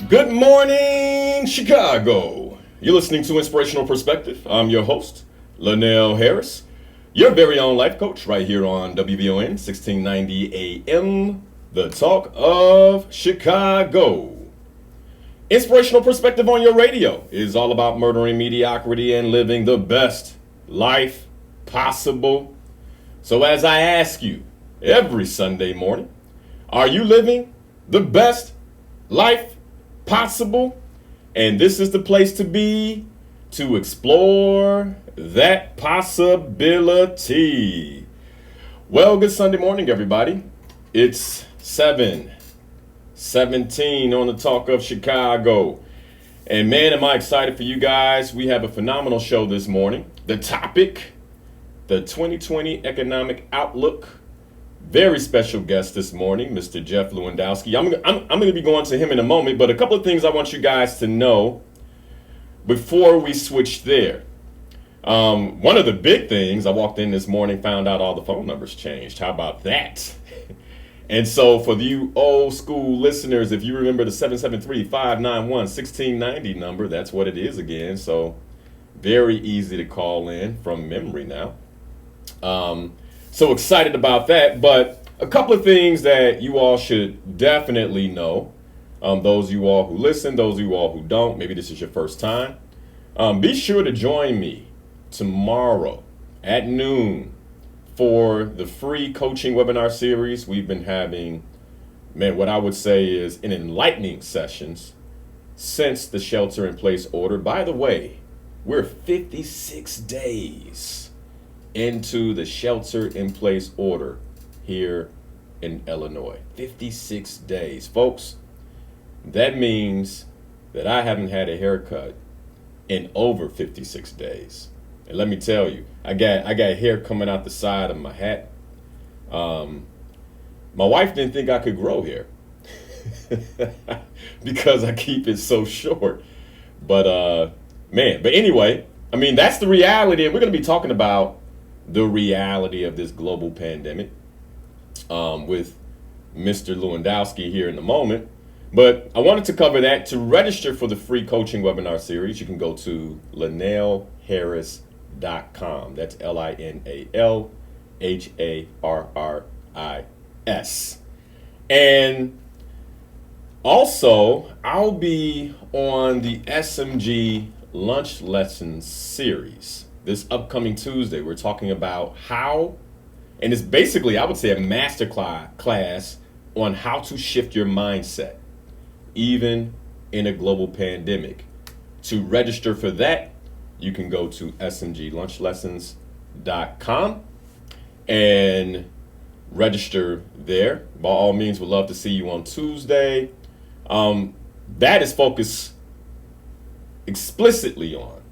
Good morning, Chicago. You're listening to Inspirational Perspective. I'm your host, Linal Harris, your very own life coach right here on WVON 1690 AM, the talk of Chicago. Inspirational Perspective on your radio is all about murdering mediocrity and living the best life possible. So as I ask you every Sunday morning, are you living the best life possible? And this is the place to be to explore that possibility. Well, good Sunday morning, everybody. It's 7:17 on the talk of Chicago. And man, am I excited for you guys. We have a phenomenal show this morning. The topic, the 2020 economic outlook. Very special guest this morning, Mr. Jeff Lewandowski. I'm going to be going to him in a moment, but a couple of things I want you guys to know before we switch there. One of the big things, I walked in this morning, found out all the phone numbers changed. How about that? And so for you old school listeners, if you remember the 773-591-1690 number, that's what it is again. So very easy to call in from memory now. So excited about that, but a couple of things that you all should definitely know. Those of you all who listen, those of you all who don't, maybe this is your first time. Be sure to join me tomorrow at noon for the free coaching webinar series. We've been having, what I would say is an enlightening sessions since the shelter in place order. By the way, we're 56 days into the shelter in place order here in Illinois. 56 days. Folks, that means that I haven't had a haircut in over 56 days. And let me tell you, I got hair coming out the side of my hat. My wife didn't think I could grow hair because I keep it so short. But anyway, that's the reality. And we're going to be talking about the reality of this global pandemic with Mr. Lewandowski here in a moment. But I wanted to cover that. To register for the free coaching webinar series, you can go to linalharris.com. That's LINALHARRIS. And also, I'll be on the SMG Lunch Lessons series. This upcoming Tuesday, we're talking about how, and it's basically, I would say, a master class on how to shift your mindset, even in a global pandemic. To register for that, you can go to smglunchlessons.com and register there. By all means, we'd love to see you on Tuesday. That is focused explicitly on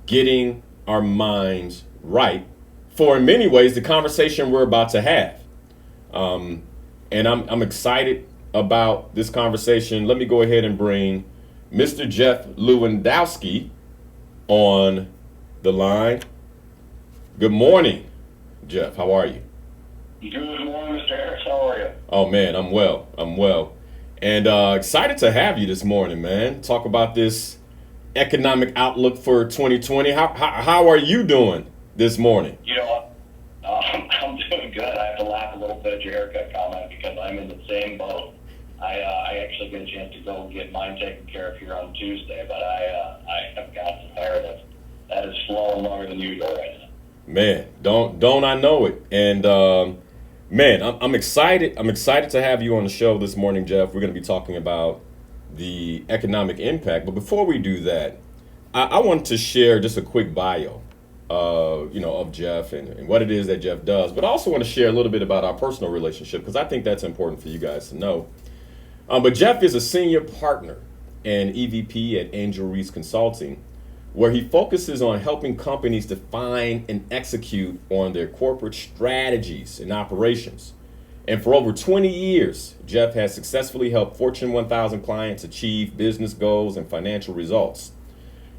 getting our minds right for, in many ways, the conversation we're about to have. And I'm excited about this conversation. Let me go ahead and bring Mr. Jeff Lewandowski on the line. Good morning, Jeff. How are you? Good morning, Mr. Harris. How are you? Oh, man, I'm well. And excited to have you this morning, man. Talk about this economic outlook for 2020. How are you doing this morning? I'm doing good. I have to laugh a little bit at your haircut comment because I'm in the same boat. I actually get a chance to go get mine taken care of here on Tuesday, but I have got some hair that is flowing longer than usual right now. Man, don't I know it? And I'm excited. I'm excited to have you on the show this morning, Jeff. We're going to be talking about the economic impact. But before we do that, I want to share just a quick bio, of Jeff and what it is that Jeff does. But I also want to share a little bit about our personal relationship because I think that's important for you guys to know. But Jeff is a senior partner and EVP at Andrew Reise Consulting, where he focuses on helping companies define and execute on their corporate strategies and operations. And for over 20 years, Jeff has successfully helped Fortune 1000 clients achieve business goals and financial results.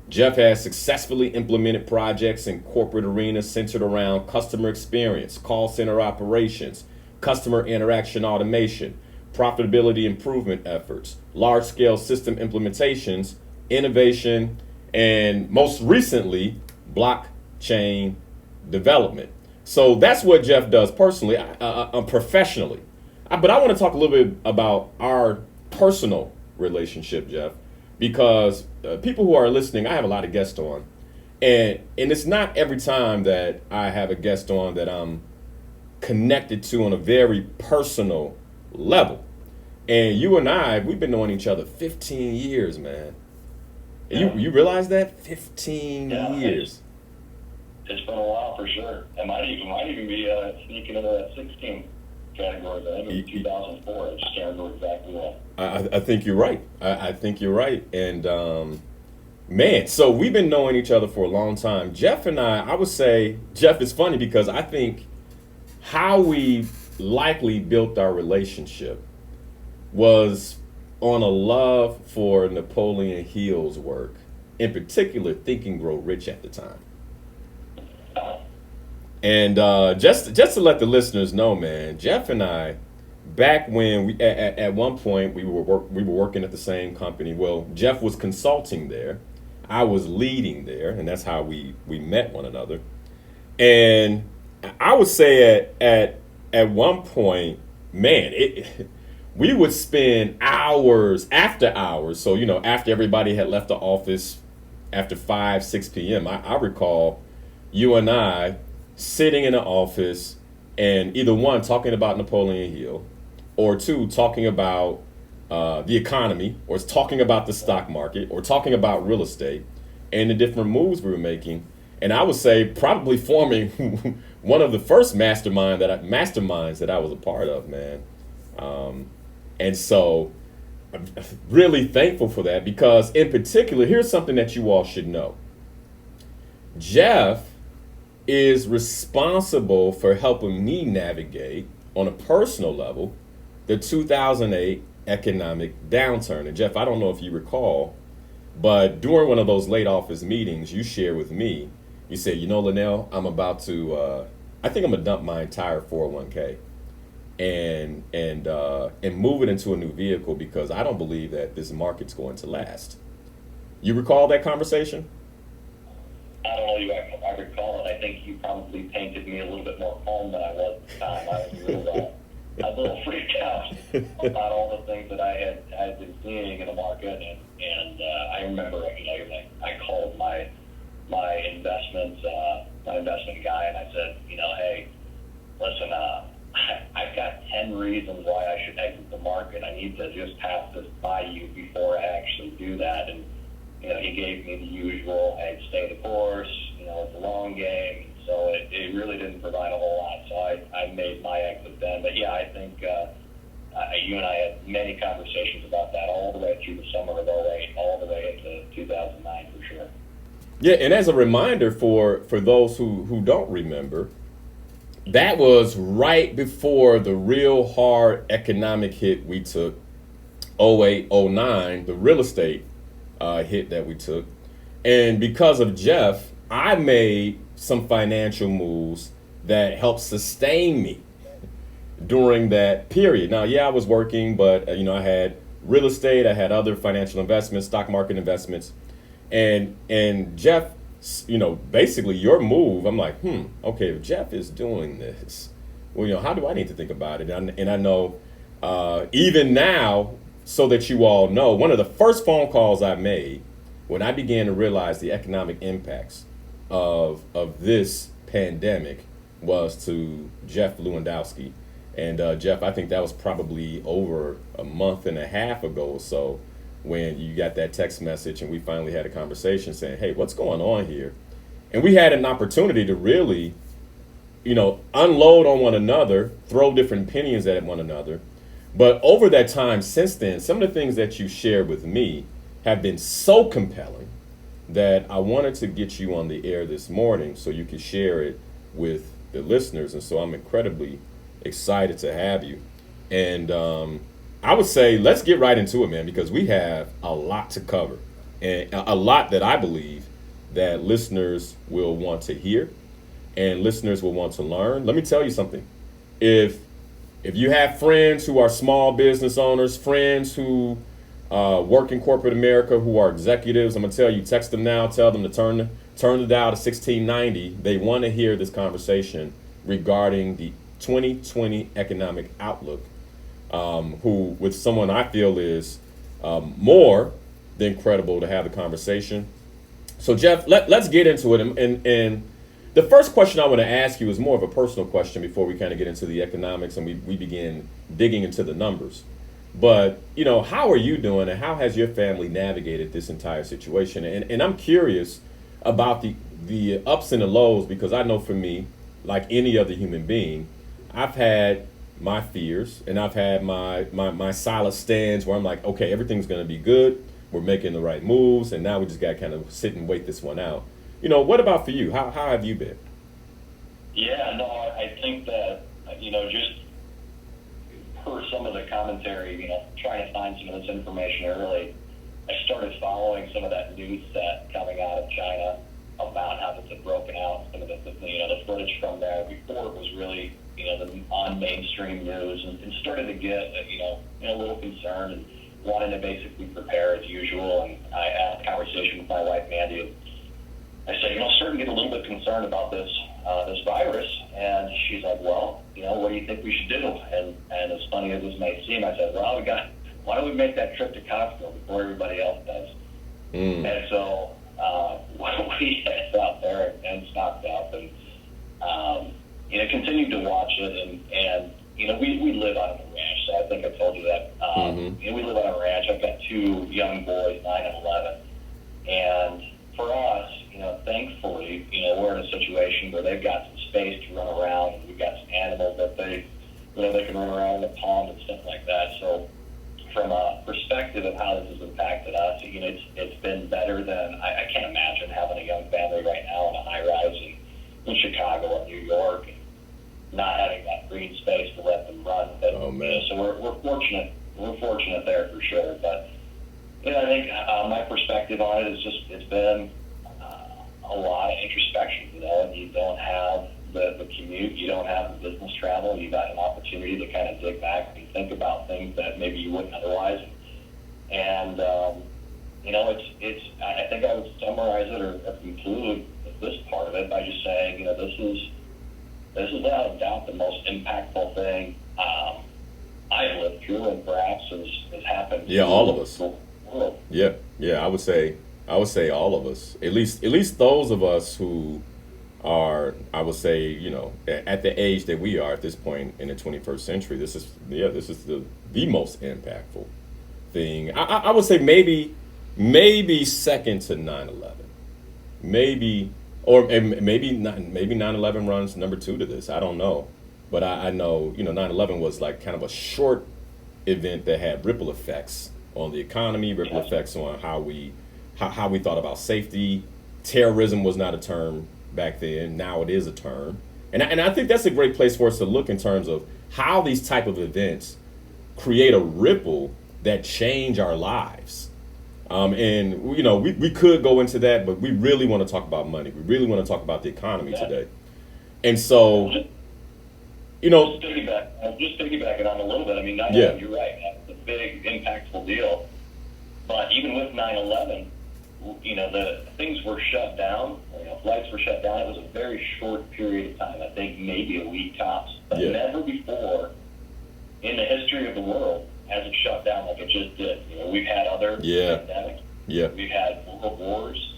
Jeff has successfully implemented projects in corporate arenas centered around customer experience, call center operations, customer interaction automation, profitability improvement efforts, large-scale system implementations, innovation, and most recently, blockchain development. So that's what Jeff does personally, professionally. But I want to talk a little bit about our personal relationship, Jeff, because people who are listening, I have a lot of guests on, and it's not every time that I have a guest on that I'm connected to on a very personal level. And you and I, we've been knowing each other 15 years, man. Yeah. You realize that? 15 years. It's been a while for sure. It might even be sneaking into that 16 category. I think it was 2004. I just can't remember exactly what. I think you're right. I think you're right. And man, so we've been knowing each other for a long time. Jeff and I would say, Jeff, is funny because I think how we likely built our relationship was on a love for Napoleon Hill's work, in particular, Think and Grow Rich at the time. And just to let the listeners know, man, Jeff and I, back when we at one point we were working at the same company. Well, Jeff was consulting there, I was leading there, and that's how we met one another. And I would say at one point, man, we would spend hours after hours. So, after everybody had left the office after 5, 6 p.m., I recall you and I sitting in the office and either one, talking about Napoleon Hill, or two, talking about the economy, or talking about the stock market, or talking about real estate and the different moves we were making. And I would say probably forming one of the first masterminds that I was a part of, man. And so I'm really thankful for that because, in particular, here's something that you all should know. Jeff is responsible for helping me navigate on a personal level the 2008 economic downturn. And Jeff, I don't know if you recall, but during one of those late office meetings, you shared with me, you said, Linal, I'm about to, I think I'm gonna dump my entire 401k and move it into a new vehicle because I don't believe that this market's going to last. You recall that conversation? I don't know you. I recall it. I think you probably painted me a little bit more calm than I was at the time. I was a little freaked out about all the things that I had been seeing in the market, and I remember, I called my investment guy, and I said, hey, listen, I've got 10 reasons why I should exit the market. I need to just pass this by you before I actually do that. And he gave me the usual, hey, stay the course, it's a long game. So it really didn't provide a whole lot. So I made my exit then. But yeah, I think you and I had many conversations about that all the way through the summer of '08, all the way into 2009 for sure. Yeah, and as a reminder for those who don't remember, that was right before the real hard economic hit we took, '08, '09, the real estate hit that we took. And because of Jeff, I made some financial moves that helped sustain me during that period. Now, yeah, I was working, but I had real estate, I had other financial investments, stock market investments, and Jeff, basically your move, I'm like, okay, if Jeff is doing this, well, how do I need to think about it? And I know even now, so that you all know, one of the first phone calls I made when I began to realize the economic impacts of this pandemic was to Jeff Lewandowski. And Jeff, I think that was probably over a month and a half ago or so when you got that text message and we finally had a conversation saying, hey, what's going on here? And we had an opportunity to really, unload on one another, throw different opinions at one another. But over that time since then, some of the things that you shared with me have been so compelling that I wanted to get you on the air this morning so you could share it with the listeners. And so I'm incredibly excited to have you. And I would say let's get right into it, man, because we have a lot to cover and a lot that I believe that listeners will want to hear and listeners will want to learn. Let me tell you something. If if you have friends who are small business owners, friends who work in corporate America, who are executives, I'm gonna tell you, text them now, tell them to turn the dial to 1690. They want to hear this conversation regarding the 2020 economic outlook. Who, with someone I feel is more than credible to have the conversation. So Jeff, let's get into it. And the first question I want to ask you is more of a personal question before we kind of get into the economics and we begin digging into the numbers. But, how are you doing and how has your family navigated this entire situation? And I'm curious about the ups and the lows, because I know for me, like any other human being, I've had my fears and I've had my solid stands where I'm like, okay, everything's going to be good. We're making the right moves. And now we just got to kind of sit and wait this one out. What about for you? How have you been? Yeah, no, I think that, just per some of the commentary, trying to find some of this information early, I started following some of that news set coming out of China about how this had broken out, some of the footage from there before it was really, on mainstream news, and started to get, a little concerned and wanted to basically prepare as usual. And I had a conversation with my wife, Mandy. I said, starting to get a little bit concerned about this virus. And she's like, well, what do you think we should do? And as funny as this may seem, I said, well, why don't we make that trip to Costco before everybody else does? And so we headed out there and stocked up and, continued to watch it. And we live on a ranch, so I think I told you that. We live on a ranch. I've got two young boys, 9 and 11. And for us, thankfully, we're in a situation where they've got some space to run around, and we've got some animals that they can run around in the pond and stuff like that. So from a perspective of how this has impacted us, it's been better than, I can't imagine having a young family right now in a high-rise in Chicago or New York, and not having that green space to let them run. But, oh, man. So we're fortunate. We're fortunate there for sure. But, I think my perspective on it is just, it's been a lot of introspection, and you don't have the commute, you don't have the business travel, you've got an opportunity to kind of dig back and think about things that maybe you wouldn't otherwise. And, I think I would summarize it or conclude this part of it by just saying, this is without a doubt the most impactful thing I've lived through, and perhaps has happened. Yeah, all of us. World. Yeah, I would say all of us. At least those of us who are, I would say, at the age that we are at this point in the 21st century. This is the most impactful thing. I would say maybe second to 9/11. Maybe 9/11 runs number 2 to this. I don't know. But I know, 9/11 was like kind of a short event that had ripple effects on the economy, ripple effects on how we thought about safety. Terrorism was not a term back then. Now it is a term. And I think that's a great place for us to look in terms of how these type of events create a ripple that change our lives. And we could go into that, but we really want to talk about money. We really want to talk about the economy today. And so, just piggybacking on a little bit. I mean, 9/11, you're right. That's a big, impactful deal. But even with 9/11, the things were shut down. Flights were shut down. It was a very short period of time. I think maybe a week tops. But never before in the history of the world has it shut down like it just did. We've had other pandemics. Yeah. We've had world wars.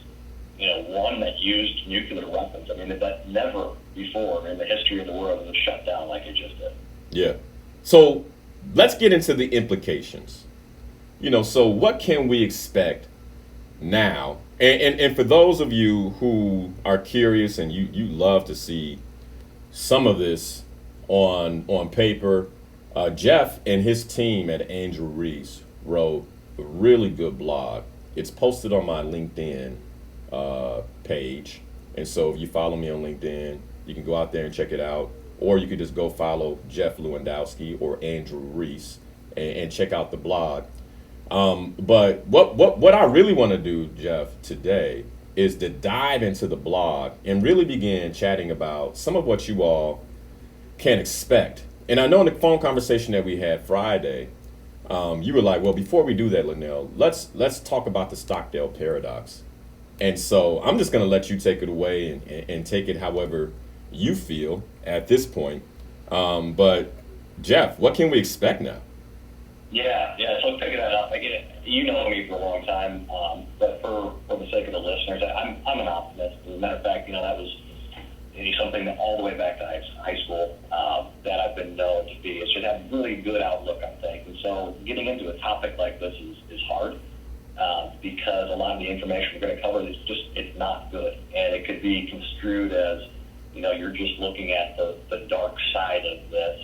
One that used nuclear weapons. I mean, that never before in the history of the world has it shut down like it just did. Yeah. So let's get into the implications. So what can we expect now? And for those of you who are curious and you love to see some of this on paper, Jeff and his team at Andrew Reise wrote a really good blog. It's posted on my LinkedIn page. And so if you follow me on LinkedIn, you can go out there and check it out. Or you could just go follow Jeff Lewandowski or Andrew Reise and check out the blog. But what I really want to do, Jeff, today is to dive into the blog and really begin chatting about some of what you all can expect And I know in the phone conversation that we had Friday, you were like, well, before we do that, Linal, let's talk about the Stockdale paradox. And so I'm just going to let you take it away and take it however you feel at this point. But Jeff, what can we expect now? Yeah. So picking that up, again, you know me for a long time, but for the sake of the listeners, I'm an optimist. As a matter of fact, that was something that all the way back to high school that I've been known to be. It should have a really good outlook on things. And so getting into a topic like this is hard because a lot of the information we're going to cover it's not good, and it could be construed as you're just looking at the dark side of this.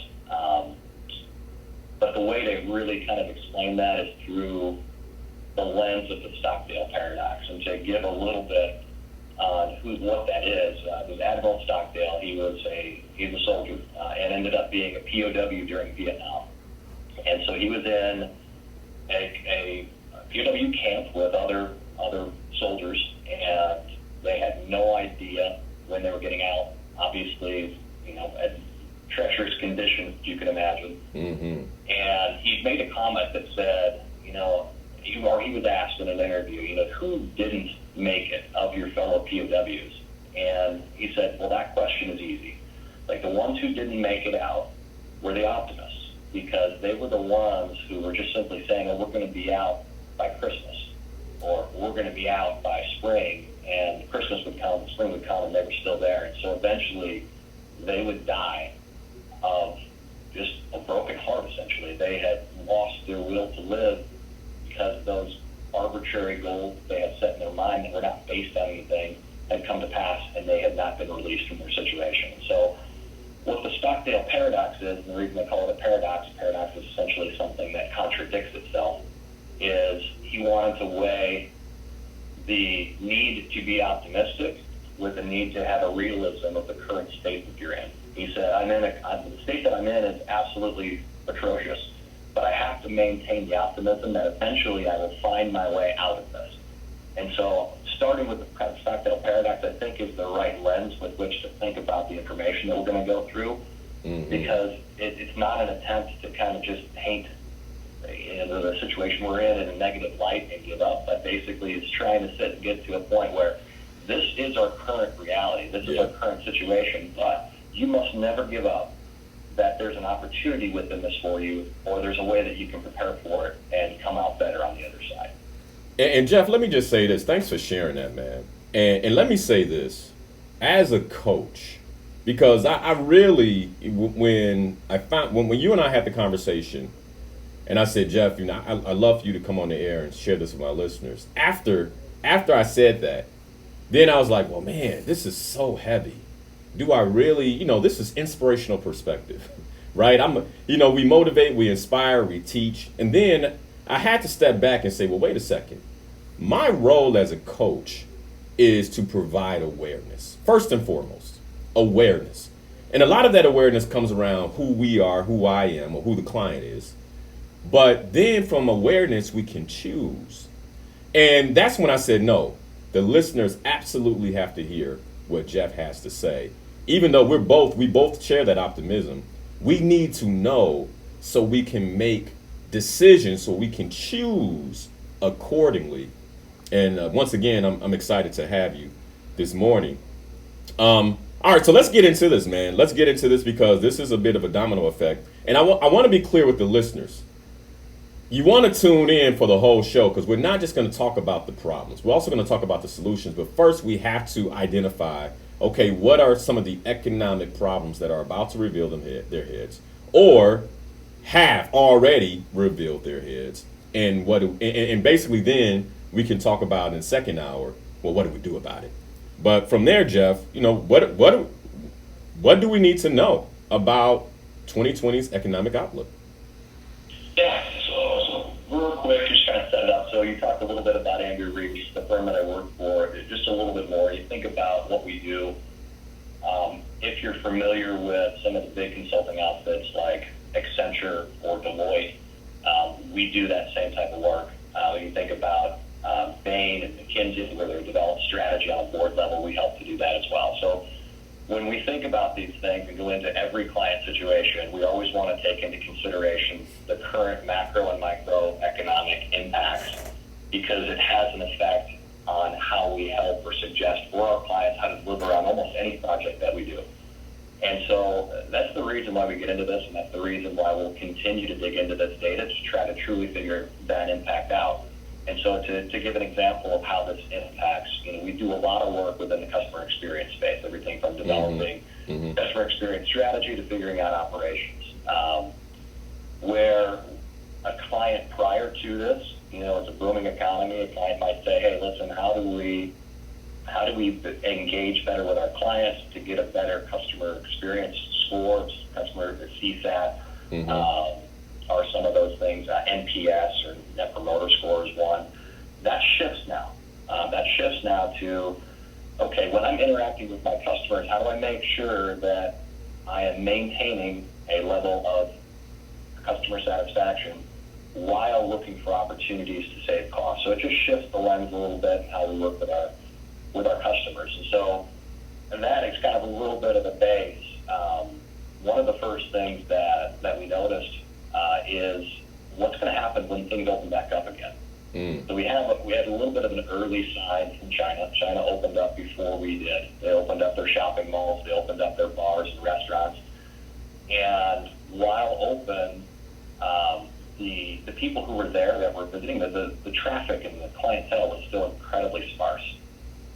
But the way to really kind of explain that is through the lens of the Stockdale paradox, and to give a little bit on what that is. With Admiral Stockdale, he was a soldier and ended up being a POW during Vietnam, and so he was in a POW camp with other soldiers, and they had no idea when they were getting out. Obviously, at treacherous conditions, you can imagine. Mm-hmm. And he made a comment that said, he was asked in an interview, who didn't make it of your fellow POWs? And he said, well, that question is easy. Like, the ones who didn't make it out were the optimists, because they were the ones who were just simply saying, oh, we're going to be out by Christmas, or we're going to be out by spring, and Christmas would come, spring would come, and they were still there. And so eventually they would die of just a broken heart, essentially. They had lost their will to live because those arbitrary goals they had set in their mind that were not based on anything had come to pass, and they had not been released from their situation. So what the Stockdale paradox is, and the reason they call it a paradox is essentially something that contradicts itself, is he wanted to weigh the need to be optimistic with the need to have a realism of the current state that you're in. He said, the state that I'm in is absolutely atrocious, but I have to maintain the optimism that eventually I will find my way out of this. And so starting with the Stockdale paradox, I think, is the right lens with which to think about the information that we're going to go through, because it's not an attempt to kind of just paint the situation we're in a negative light and give up, but basically it's trying to sit and get to a point where this is our current reality, this is our current situation, but you must never give up that there's an opportunity within this for you, or there's a way that you can prepare for it and come out better on the other side. And Jeff, let me just say this. Thanks for sharing that, man. And let me say this. As a coach, because I really, when you and I had the conversation, and I said, Jeff, I love for you to come on the air and share this with my listeners. After I said that, then I was like, well, man, this is so heavy. Do I really, this is inspirational perspective, right? We motivate, we inspire, we teach. And then I had to step back and say, well, wait a second. My role as a coach is to provide awareness. First and foremost, awareness. And a lot of that awareness comes around who we are, who I am, or who the client is. But then from awareness, we can choose. And that's when I said, no, the listeners absolutely have to hear what Jeff has to say. Even though we both share that optimism, we need to know so we can make decisions, so we can choose accordingly. And once again, I'm excited to have you this morning. All right, so let's get into this, man. Let's get into this, because this is a bit of a domino effect. And I want to be clear with the listeners. You want to tune in for the whole show, because we're not just going to talk about the problems. We're also going to talk about the solutions. But first, we have to identify, okay, what are some of the economic problems that are about to reveal their heads, or have already revealed their heads, and and basically then we can talk about in the second hour, well, what do we do about it? But from there, Jeff, what do we need to know about 2020's economic outlook? Yeah, so real quick, just kind of set it up. So you talked a little bit about Andrew Reise, the firm that I work for, just a little bit more. You think about what we do. If you're familiar with some of the big consulting outfits like Accenture or Deloitte, we do that same type of work. You think about Bain and McKinsey, where they develop strategy on a board level, we help to do that as well. So when we think about these things and go into every client situation, we always want to take into consideration the current macro and microeconomic impacts, because it has an effect on how we help or suggest for our clients how to deliver on almost any project that we do. And so that's the reason why we get into this, and that's the reason why we'll continue to dig into this data to try to truly figure that impact out. And so to give an example of how this impacts, we do a lot of work within the customer experience space, everything from developing customer experience strategy to figuring out operations. Where a client prior to this, it's a booming economy, a client might say, hey, listen, how do we engage better with our clients to get a better customer experience score, customer CSAT, or some of those things, NPS or Net Promoter Score is one. That shifts now. That shifts now to, okay, when I'm interacting with my customers, how do I make sure that I am maintaining a level of customer satisfaction while looking for opportunities to save costs? So it just shifts the lens a little bit in how we work with our customers. And so that is kind of a little bit of the base. One of the first things that we noticed is what's going to happen when things open back up again. So we had a little bit of an early sign from China. China opened up before we did. They opened up their shopping malls. They opened up their bars and restaurants. And while open, the people who were there that were visiting, the traffic and the clientele was still incredibly sparse.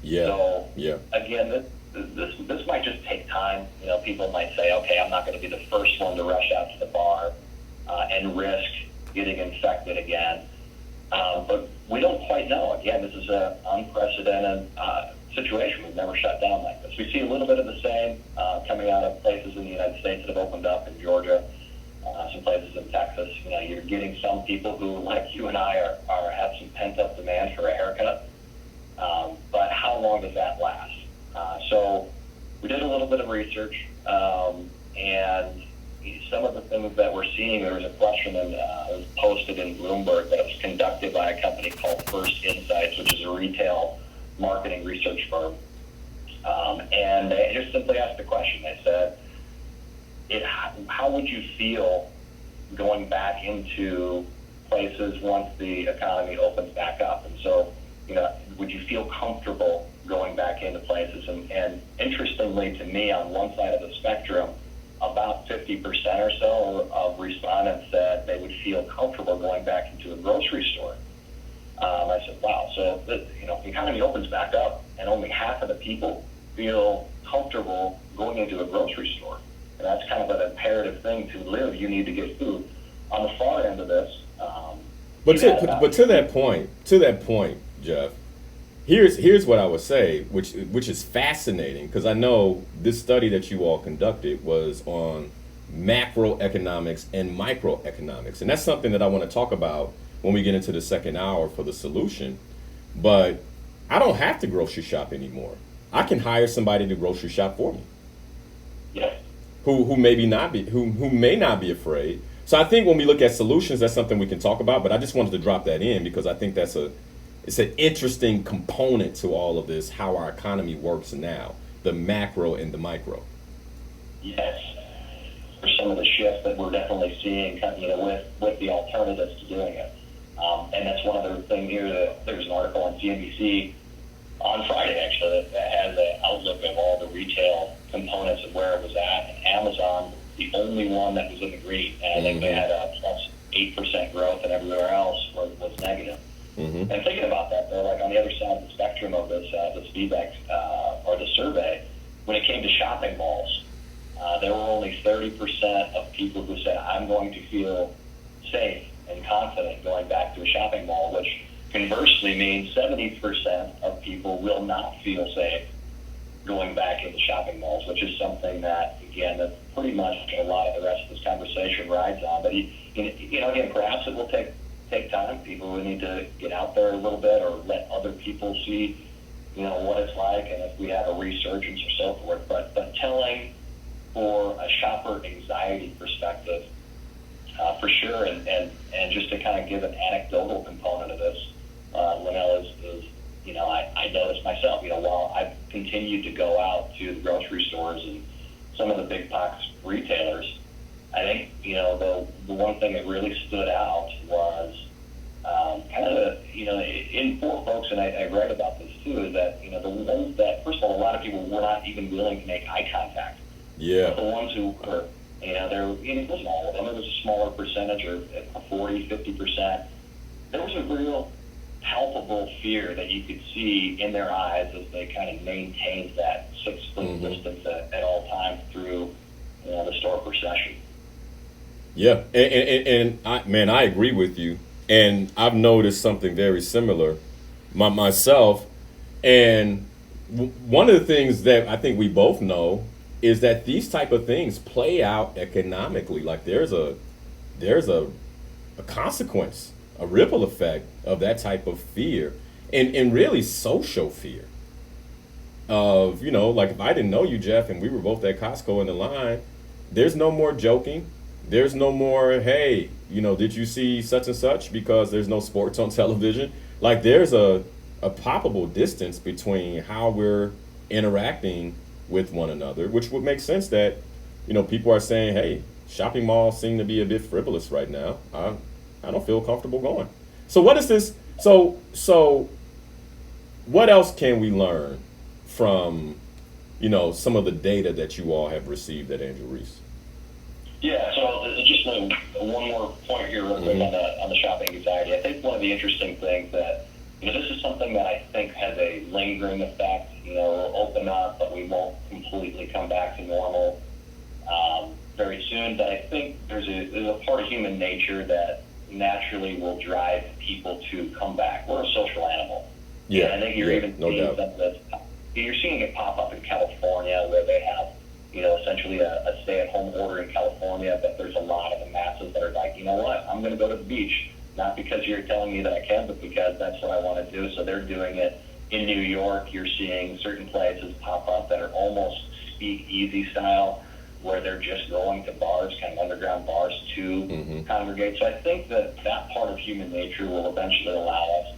So again, this might just take time. People might say, okay, I'm not going to be the first one to rush out to the bar and risk getting infected again. But we don't quite know. Again, this is an unprecedented situation. We've never shut down like this. We see a little bit of the same coming out of places in the United States that have opened up in Georgia, some places in Texas. You're getting some people who, like you and I, have some pent-up demand for a haircut. But how long does that last? So we did a little bit of research, and some of the things that we're seeing, there was a question that was posted in Bloomberg that was conducted by a company called First Insights, which is a retail marketing research firm. And they just simply asked the question. They said, how would you feel going back into places once the economy opens back up? And so, would you feel comfortable going back into places? And interestingly to me, on one side of the spectrum, about 50% or so of respondents said they would feel comfortable going back into a grocery store. I said, wow, so the economy opens back up and only half of the people feel comfortable going into a grocery store. And that's kind of an imperative thing to live. You need to get food. On the far end of this, but to that point, Jeff, here's what I would say, which is fascinating, because I know this study that you all conducted was on macroeconomics and microeconomics, and that's something that I want to talk about when we get into the second hour for the solution. But I don't have to grocery shop anymore. I can hire somebody to grocery shop for me. Yes. Who may not be afraid. So I think when we look at solutions, that's something we can talk about. But I just wanted to drop that in because I think it's an interesting component to all of this, how our economy works now, the macro and the micro. Yes. For some of the shifts that we're definitely seeing, with the alternatives to doing it. And that's one other thing here. That there's an article on CNBC on Friday, actually, that has an outlook of all the retail components of where it was at. And Amazon, the only one that was in the green. And I think they had a plus 8% growth, and everywhere else was negative. And thinking about that, though, like on the other side of the spectrum of this feedback or the survey, when it came to shopping malls, there were only 30% of people who said, I'm going to feel safe and confident going back to a shopping mall, which conversely means 70% of people will not feel safe going back into shopping malls, which is something that, again, that's pretty much a lot of the rest of this conversation rides on. But, again, perhaps it will take time. People will need to get out there a little bit or let other people see, what it's like, and if we have a resurgence or so forth. But telling for a shopper anxiety perspective, for sure, and just to kind of give an anecdotal component of this, Linal, is I noticed myself, while I've continued to go out to the grocery stores and some of the big box retailers, I think, the one thing that really stood out was kind of in for folks, and I read about this too, is that, the ones that, first of all, a lot of people were not even willing to make eye contact. Yeah. But the ones who were, it wasn't all of them, it was a smaller percentage, or 40, 50%. There was a real palpable fear that you could see in their eyes as they kind of maintained that 6-foot distance at all times through, the store procession. Yeah, and I agree with you. And I've noticed something very similar myself. And one of the things that I think we both know is that these type of things play out economically. Like there's a consequence, a ripple effect of that type of fear, and really social fear of, like if I didn't know you, Jeff, and we were both at Costco in the line, there's no more joking. There's no more, hey, did you see such and such, because there's no sports on television. Like there's a palpable distance between how we're interacting with one another, which would make sense that, people are saying, hey, shopping malls seem to be a bit frivolous right now. I don't feel comfortable going. So what is this? So what else can we learn from, some of the data that you all have received at Andrew Reise? Yeah, so just one more point here real quick on the shopping anxiety. I think one of the interesting things that, this is something that I think has a lingering effect. We'll open up, but we won't completely come back to normal very soon. But I think there's a part of human nature that naturally will drive people to come back. We're a social animal. Yeah, and I think you're even seeing you're seeing it pop up in California, where they have, essentially a stay-at-home order in California, but there's a lot of the masses that are like, you know what, I'm going to go to the beach, not because you're telling me that I can, but because that's what I want to do. So they're doing it. In New York, you're seeing certain places pop up that are almost speakeasy style, where they're just going to bars, kind of underground bars, to congregate. So I think that part of human nature will eventually allow us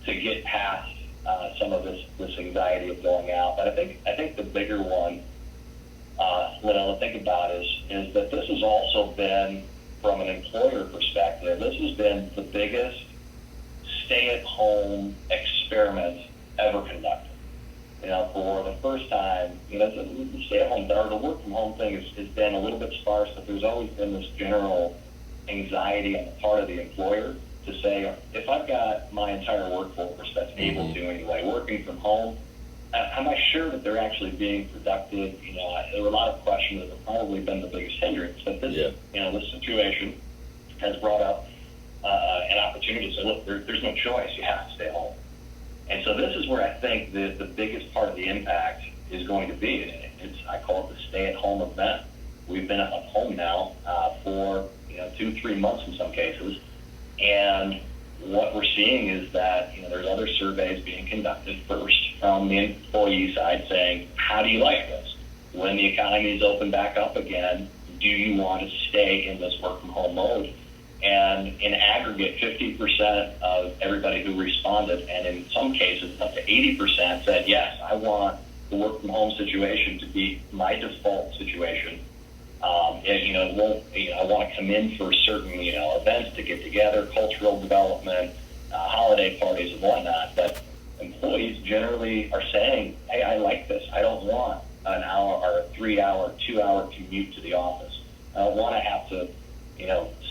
to get past some of this anxiety of going out. But I think the bigger one, Linal, to think about is that this has also been, from an employer perspective, this has been the biggest stay-at-home experiment ever conducted. For the first time, the stay-at-home, or the work-from-home thing has been a little bit sparse, but there's always been this general anxiety on the part of the employer to say, if I've got my entire workforce that's able to anyway, working from home, am I sure that they're actually being productive? There were a lot of questions that have probably been the biggest hindrance. But this, this situation has brought up an opportunity to say, look, there's no choice. You have to stay home. And so this is where I think the biggest part of the impact is going to be. I call it the stay-at-home event. We've been at home now for 2-3 months in some cases, and what we're seeing is that there's other surveys being conducted first from the employee side saying, how do you like this? When the economy is open back up again, do you want to stay in this work from home mode? And in aggregate, 50% of everybody who responded, and in some cases up to 80%, said, yes, I want the work from home situation to be my default situation. I want to come in for certain, events to get together, cultural development, holiday parties and whatnot. But employees generally are saying, hey, I like this. I don't want an hour or a 3-hour, 2-hour commute to the office. I don't want to have to,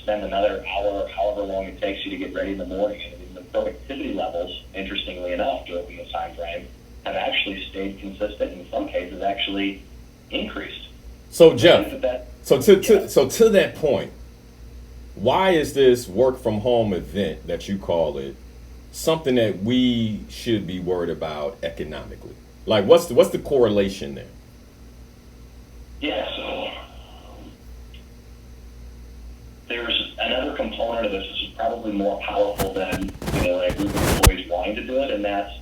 spend another hour or however long it takes you to get ready in the morning. And the productivity levels, interestingly enough, during this time frame, have actually stayed consistent. In some cases, actually increased. So Jeff, so to that point, why is this work from home event that you call it something that we should be worried about economically? Like, what's the correlation there? Yeah, so there's another component of this. This is probably more powerful than a group of employees wanting to do it, and that's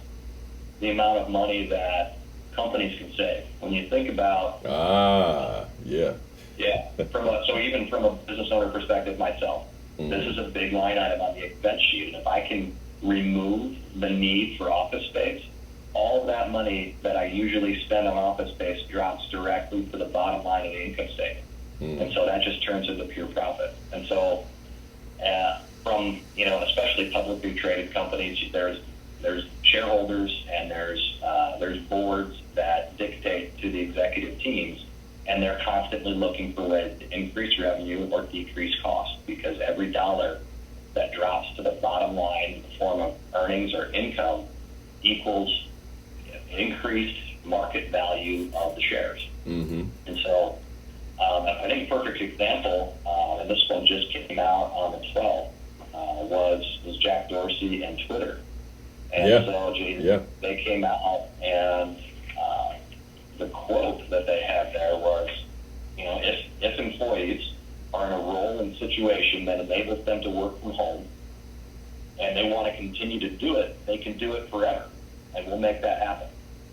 the amount of money that companies can save. When you think about so even from a business owner perspective myself, this is a big line item on the expense sheet, and if I can remove the need for office space, all of that money that I usually spend on office space drops directly to the bottom line of the income statement. And so that just turns into pure profit. And so from, especially publicly traded companies, there's shareholders and there's boards that dictate to the executive teams, and they're constantly looking for ways to increase revenue or decrease costs, because every dollar that drops to the bottom line in the form of earnings or income equals increased market value of the shares. Mm-hmm. And so I think a perfect example, and this one just came out on the 12th, was Jack Dorsey and Twitter. And so they came out, and the quote that they had there was, if employees are in a role and situation that enables them to work from home, and they want to continue to do it, they can do it forever, and we'll make that happen.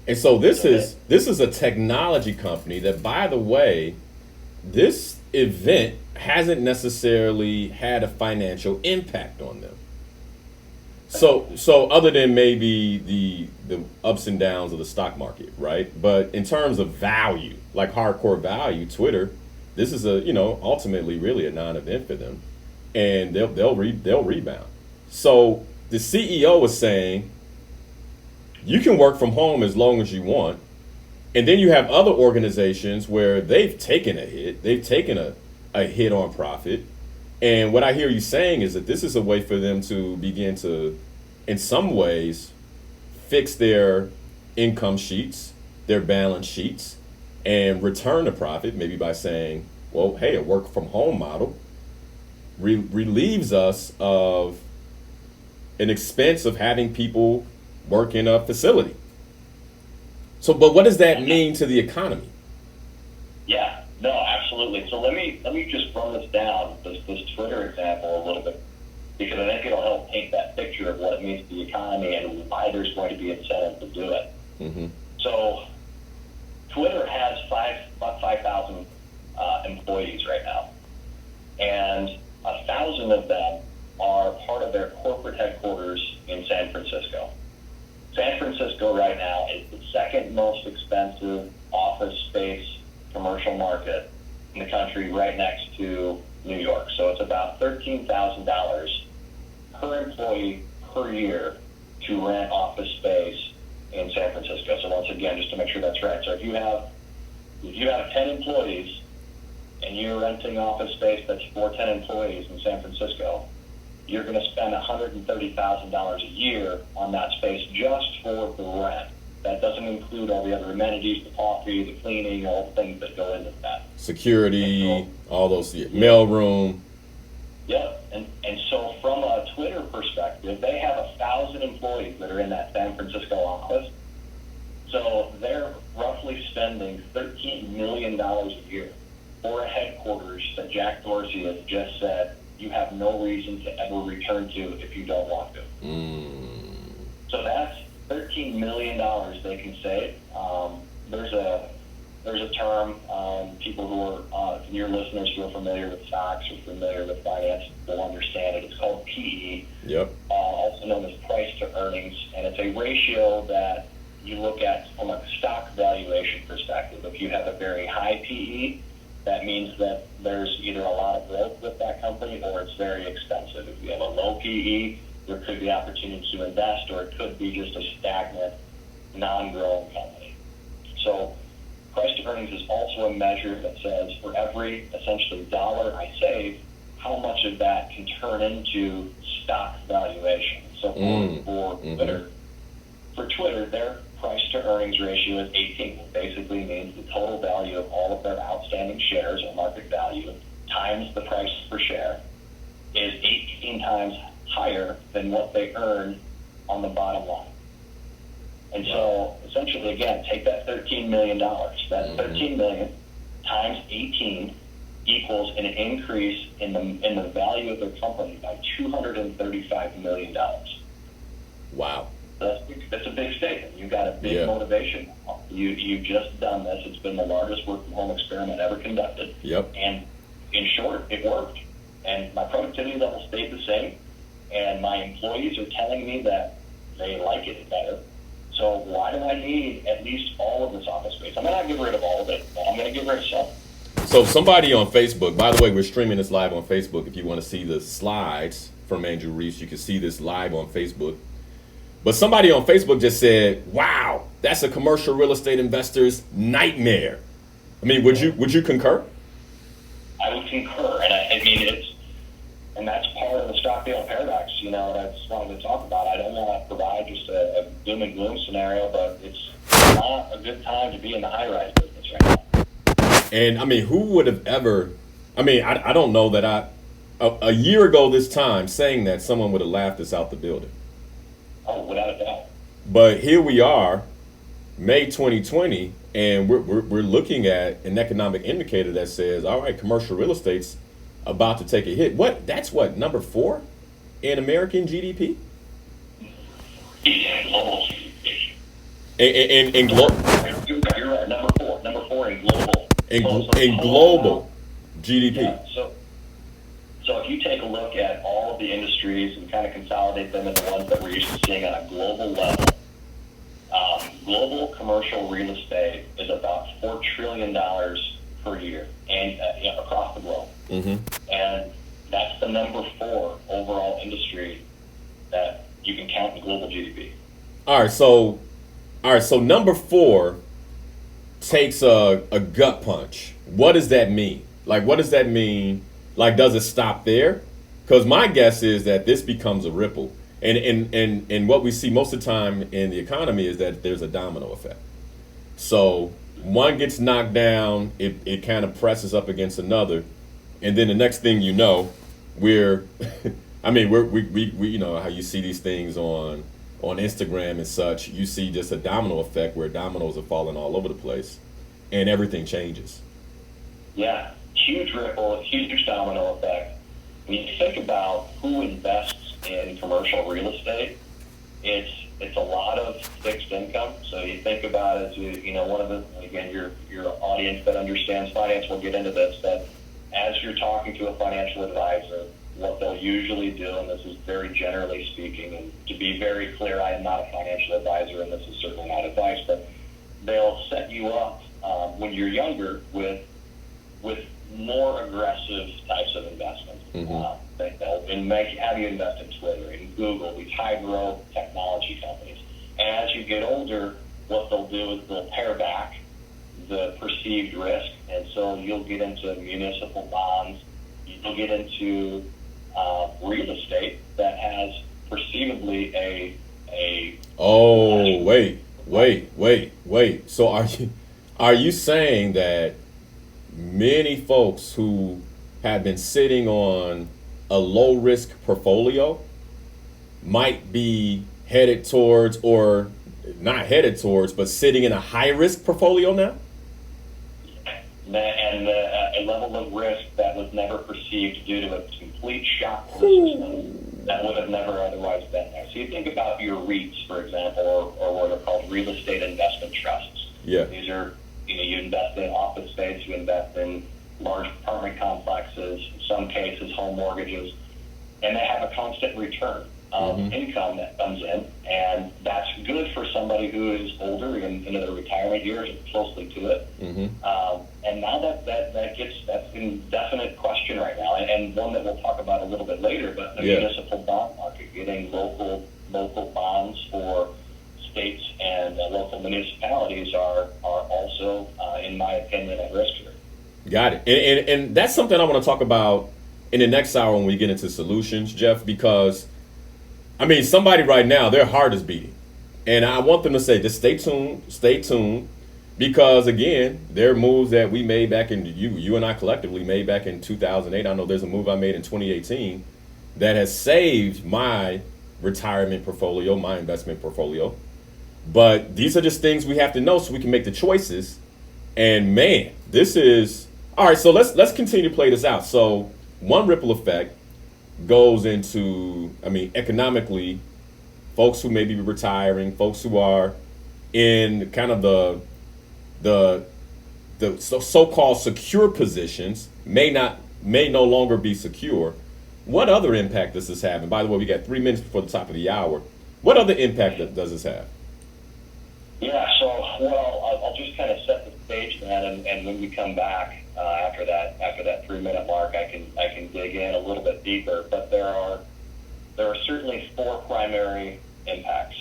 And so this is a technology company that, by the way, this event hasn't necessarily had a financial impact on them. So other than maybe the ups and downs of the stock market, right? But in terms of value, like hardcore value, Twitter, this is ultimately really a non-event for them, and they'll rebound. So the CEO was saying, you can work from home as long as you want. And then you have other organizations where they've taken a hit. They've taken a hit on profit. And what I hear you saying is that this is a way for them to begin to, in some ways, fix their income sheets, their balance sheets, and return to profit, maybe by saying, well, hey, a work from home model relieves us of an expense of having people work in a facility. So, but what does that mean to the economy? Yeah, no, absolutely. So let me just run this down, this Twitter example a little bit, because I think it'll help paint that picture of what it means to the economy and why there's going to be incentive to do it. Mm-hmm. So Twitter has about 5,000 employees right now, and 1,000 of them are part of their corporate headquarters in San Francisco. San Francisco right now is the second most expensive office space commercial market in the country, right next to New York. So it's about $13,000 per employee per year to rent office space in San Francisco. So once again, just to make sure that's right. So if you have 10 employees and you're renting office space that's for 10 employees in San Francisco, you're going to spend $130,000 a year on that space just for the rent. That doesn't include all the other amenities, the coffee, the cleaning, all the things that go into that. Security, all those, mail room. Yeah, and so from a Twitter perspective, they have 1,000 employees that are in that San Francisco office. So they're roughly spending $13 million a year for a headquarters that Jack Dorsey has just said you have no reason to ever return to if you don't want to. So that's $13 million they can save. There's a term, people who are, your listeners who are familiar with stocks or familiar with finance will understand it. It's called PE, also known as price to earnings, and it's a ratio that you look at from a stock valuation perspective. If you have a very high PE, that means that there's either a lot of growth with that company or it's very expensive. If you have a low PE, there could be opportunity to invest, or it could be just a stagnant, non-growing company. So price to earnings is also a measure that says for every essentially dollar I save, how much of that can turn into stock valuation. So for Twitter, their price to earnings ratio is 18. It basically means the total value of all of their outstanding shares or market value times the price per share is 18 times higher than what they earn on the bottom line. And so essentially, again, take that $13 million. That $13 million times 18 equals an increase in the value of their company by $235 million. Wow. That's a big statement. You've got a big motivation. You've just done this. It's been the largest work from home experiment ever conducted. And in short, it worked. And my productivity level stayed the same. And my employees are telling me that they like it better. So why do I need at least all of this office space? I may not get rid of all of it, but I'm going to get rid of some. So somebody on Facebook, by the way, we're streaming this live on Facebook. If you want to see the slides from Andrew Reise, you can see this live on Facebook. But somebody on Facebook just said, wow, that's a commercial real estate investor's nightmare. I mean, would you concur? I would concur, and I mean and that's part of the Stockdale paradox. That's what I'm going to talk about. I don't want to provide just a doom and gloom scenario, but it's not a good time to be in the high-rise business right now. And I mean, who would have ever? I mean, I don't know that a year ago this time saying that someone would have laughed us out the building. Oh, without a doubt. But here we are, May 2020, and we're looking at an economic indicator that says, all right, commercial real estate's about to take a hit. That's number 4 in American GDP? Global. In global. You're right. Number four in global. In global GDP. Yeah, so if you take a look at all of the industries and kind of consolidate them into ones that we're used to seeing on a global level, global commercial real estate is about $4 trillion per year and across the globe. Mm-hmm. And that's the number 4 overall industry that you can count in global GDP. All right, so number 4 takes a gut punch. What does that mean? Like, what does that mean? Like, does it stop there? Because my guess is that this becomes a ripple. And what we see most of the time in the economy is that there's a domino effect. So one gets knocked down, it kind of presses up against another. And then the next thing you know, we you know how you see these things on Instagram and such. You see just a domino effect where dominoes are falling all over the place and everything changes. Yeah, huge ripple, huge domino effect. When you think about who invests in commercial real estate, it's a lot of fixed income. So you think about it, one of the, again, your audience that understands finance will get into this, that as you're talking to a financial advisor, what they'll usually do, and this is very generally speaking, and to be very clear, I am not a financial advisor, and this is certainly not advice, but they'll set you up when you're younger with more aggressive types of investments. Mm-hmm. They'll have you invest in Twitter, in Google, these high-growth technology companies. And as you get older, what they'll do is they'll pare back the perceived risk, and so you'll get into municipal bonds, you'll get into real estate that has perceivably a Oh, wait. So are you saying that many folks who have been sitting on a low risk portfolio might be headed towards, or not headed towards, but sitting in a high risk portfolio now? And a level of risk that was never perceived due to a complete shock to the system that would have never otherwise been there. So you think about your REITs, for example, or what are called real estate investment trusts. Yeah. These are, you invest in office space, you invest in large apartment complexes, in some cases home mortgages, and they have a constant return of income that comes in, and that's good for somebody who is older and into their retirement years and closely to it. Mm-hmm. And now that's in definite question right now, and one that we'll talk about a little bit later, but the municipal bond market, getting local bonds for states and local municipalities are also, in my opinion, at risk here. Got it. And that's something I want to talk about in the next hour when we get into solutions, Jeff, because somebody right now, their heart is beating. And I want them to say, just stay tuned, because again, there are moves that we made back in, you and I collectively made back in 2008. I know there's a move I made in 2018 that has saved my retirement portfolio, my investment portfolio. But these are just things we have to know so we can make the choices. And man, this is, all right, so let's continue to play this out. So one ripple effect goes into, economically, folks who may be retiring, folks who are in kind of the so-called secure positions may no longer be secure. What other impact does this have? And by the way, we got 3 minutes before the top of the hour. What other impact does this have? Yeah, so I'll just kind of set the stage then, and when we come back after that 3-minute mark, I can dig in a little bit deeper. But there are certainly 4 primary impacts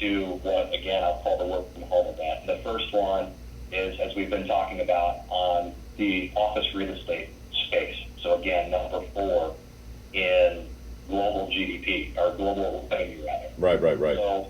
to what, again, I'll call the work from home event. The first one is, as we've been talking about, on the office real estate space. So again, number 4 in global GDP, or global revenue rather. Right. So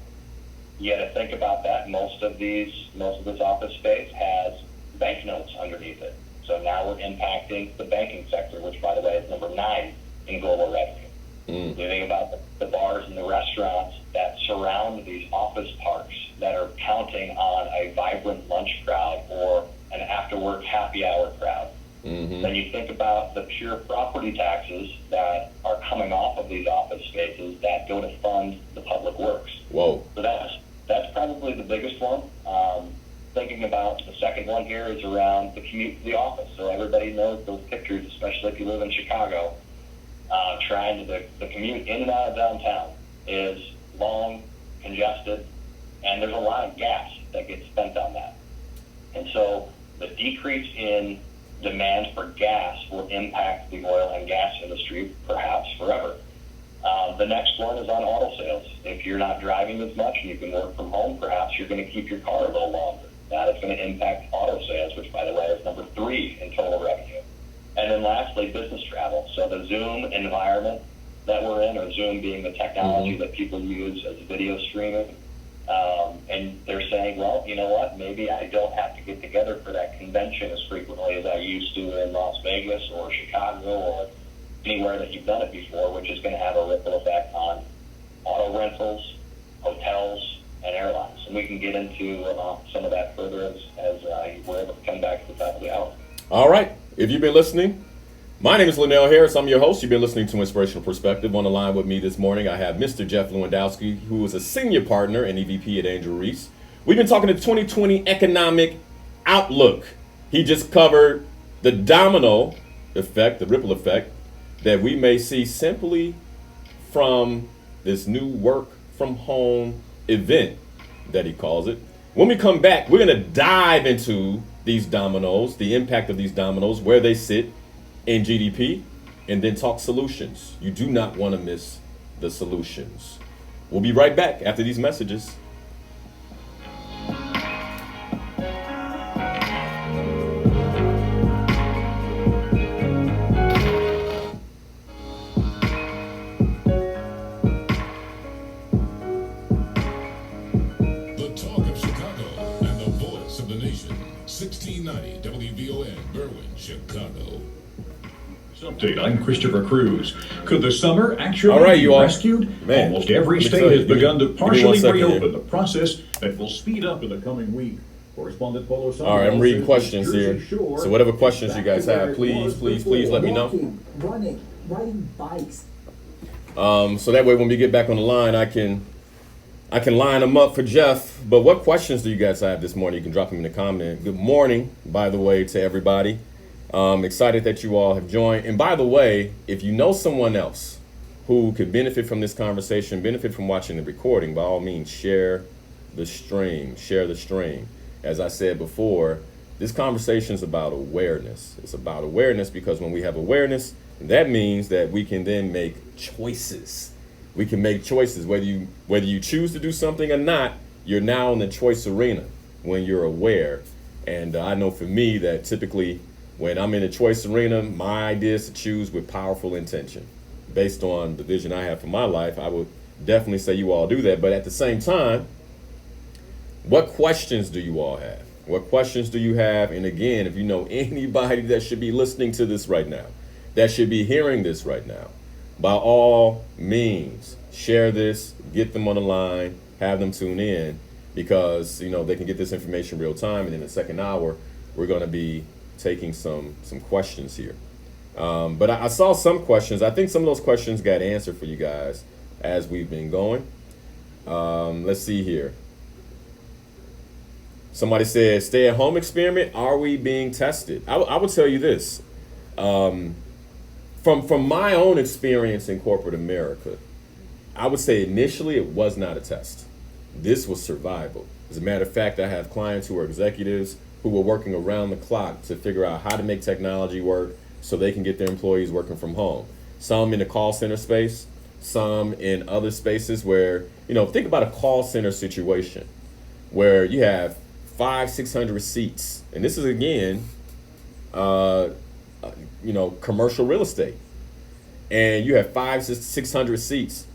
you got to think about that. Most of this office space has banknotes underneath it. So now we're impacting the banking sector, which, by the way, is number 9 in global revenue. You think about the bars and the restaurants that surround these office parks that are counting on a vibrant lunch crowd or an after-work happy hour crowd. Then you think about the pure property taxes that are coming off of these office spaces that go to fund the public works. Whoa. So that's probably the biggest one. Thinking about the second one here is around the commute to the office. So everybody knows those pictures, especially if you live in Chicago. Trying to the commute in and out of downtown is long, congested, and there's a lot of gas that gets spent on that. And so the decrease in demand for gas will impact the oil and gas industry perhaps forever. The next one is on auto sales. If you're not driving as much and you can work from home, perhaps you're going to keep your car a little longer. That is going to impact auto sales, which, by the way, is number 3 in total revenue. And then lastly, business travel. So the Zoom environment that we're in, or Zoom being the technology that people use as video streaming, and they're saying, well, you know what, maybe I don't have to get together for that convention as frequently as I used to in Las Vegas or Chicago or anywhere that you've done it before, which is going to have a ripple effect on auto rentals, hotels, and airlines. And we can get into some of that further as we're able to come back to the top of the hour. All right. If you've been listening, my name is Linal Harris. I'm your host. You've been listening to Inspirational Perspective. On the line with me this morning, I have Mr. Jeff Lewandowski, who is a senior partner and EVP at Andrew Reise. We've been talking to the 2020 economic outlook. He just covered the domino effect, the ripple effect, that we may see simply from this new work from home event that he calls it. When we come back, we're going to dive into these dominoes, the impact of these dominoes, where they sit in GDP, and then talk solutions. You do not want to miss the solutions. We'll be right back after these messages. The talk of Chicago and the voice of the nation. 1690 WVON, Berwyn, Chicago. Update, I'm Christopher Cruz. Could the summer actually All right, be you all. rescued? Man, Almost every let me state tell you, has give me- begun to give me 1 partially second reopen here. the process that will speed up in the coming week. Correspondent Polo All right, I'm reading says questions the here. Jersey Shore So whatever questions is you back guys to where have, it please, was please, before. please let me know. Walking, running, riding bikes. So that way when we get back on the line, I can line them up for Jeff. But what questions do you guys have this morning? You can drop them in the comment. Good morning, by the way, to everybody. Excited that you all have joined. And by the way, if you know someone else who could benefit from this conversation, benefit from watching the recording, by all means, share the stream. Share the stream. As I said before, this conversation is about awareness. It's about awareness because when we have awareness, that means that we can then make choices. We can make choices. Whether you choose to do something or not, you're now in the choice arena when you're aware. And I know for me that typically when I'm in the choice arena, my idea is to choose with powerful intention. Based on the vision I have for my life, I would definitely say you all do that. But at the same time, what questions do you all have? What questions do you have? And again, if you know anybody that should be listening to this right now, that should be hearing this right now, by all means, share this, get them on the line, have them tune in, because they can get this information real time. And in the second hour, we're going to be taking some questions here. But I saw some questions. I think some of those questions got answered for you guys as we've been going. Let's see here. Somebody said, stay-at-home experiment, are we being tested? I would tell you this. From my own experience in corporate America, I would say initially it was not a test. This was survival. As a matter of fact, I have clients who are executives who are working around the clock to figure out how to make technology work so they can get their employees working from home. Some in the call center space, some in other spaces where, think about a call center situation where you have 500-600 seats. And this is, again, commercial real estate. And you have 500-600 seats.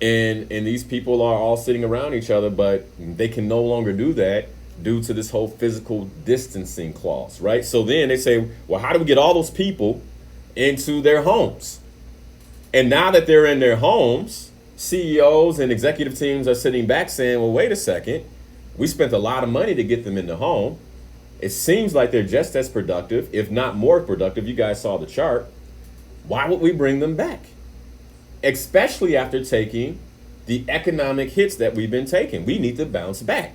And these people are all sitting around each other, but they can no longer do that due to this whole physical distancing clause, right? So then they say, well, how do we get all those people into their homes? And now that they're in their homes, CEOs and executive teams are sitting back saying, well, wait a second, we spent a lot of money to get them in the home. It seems like they're just as productive, if not more productive. You guys saw the chart. Why would we bring them back? Especially after taking the economic hits that we've been taking. We need to bounce back.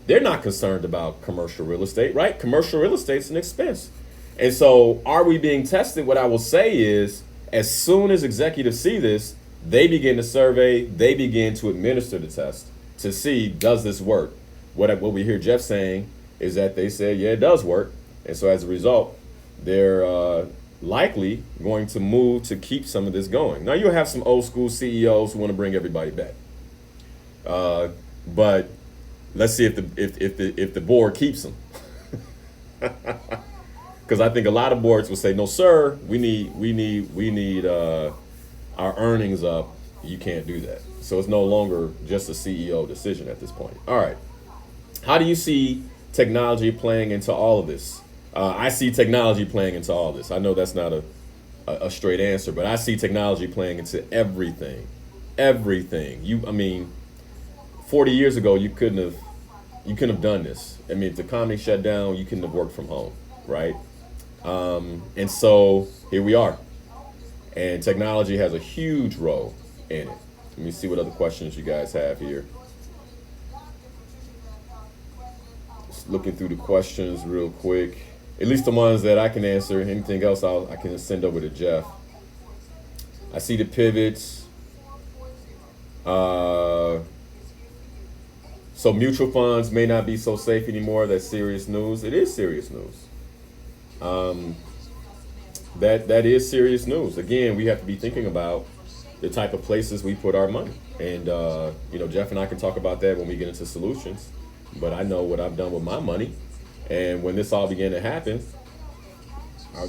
They're not concerned about commercial real estate, right? Commercial real estate's an expense. And so are we being tested? What I will say is, as soon as executives see this, they begin to survey, they begin to administer the test to see, does this work? What we hear Jeff saying is that they said, yeah, it does work. And so as a result, they're likely going to move to keep some of this going. Now, you'll have some old school CEOs who want to bring everybody back. But let's see if the board keeps them. Because I think a lot of boards will say, no, sir, we need our earnings up. You can't do that. So it's no longer just a CEO decision at this point. All right. How do you see technology playing into all of this? I see technology playing into all this. I know that's not a straight answer, but I see technology playing into everything. Everything. 40 years ago, you couldn't have done this. If the economy shut down, you couldn't have worked from home, right? And so here we are. And technology has a huge role in it. Let me see what other questions you guys have here. Just looking through the questions real quick. At least the ones that I can answer. Anything else I can send over to Jeff. I see the pivots. So mutual funds may not be so safe anymore. That's serious news. It is serious news. That is serious news. Again, we have to be thinking about the type of places we put our money. And, Jeff and I can talk about that when we get into solutions. But I know what I've done with my money. And when this all began to happen,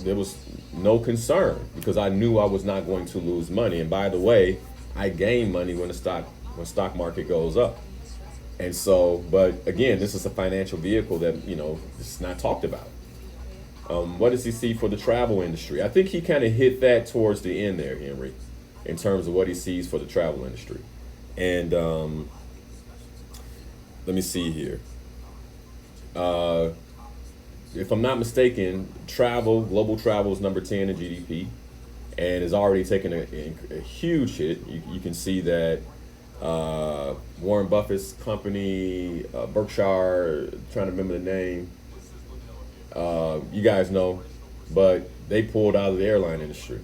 there was no concern because I knew I was not going to lose money. And by the way, I gain money when stock market goes up. And so, but again, this is a financial vehicle that, it's not talked about. What does he see for the travel industry? I think he kind of hit that towards the end there, Henry, in terms of what he sees for the travel industry. And let me see here. If I'm not mistaken, global travel is number 10 in GDP and is already taking a huge hit. You can see that Warren Buffett's company, Berkshire, trying to remember the name, you guys know, but they pulled out of the airline industry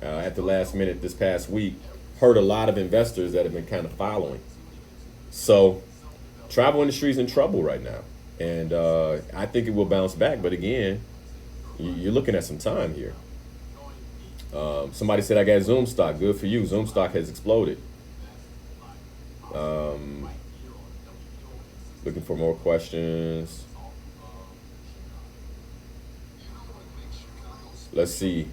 at the last minute this past week. Heard a lot of investors that have been kind of following. So travel industry is in trouble right now. And I think it will bounce back. But again, you're looking at some time here. Somebody said I got Zoom stock. Good for you. Zoom stock has exploded. Looking for more questions. Let's see.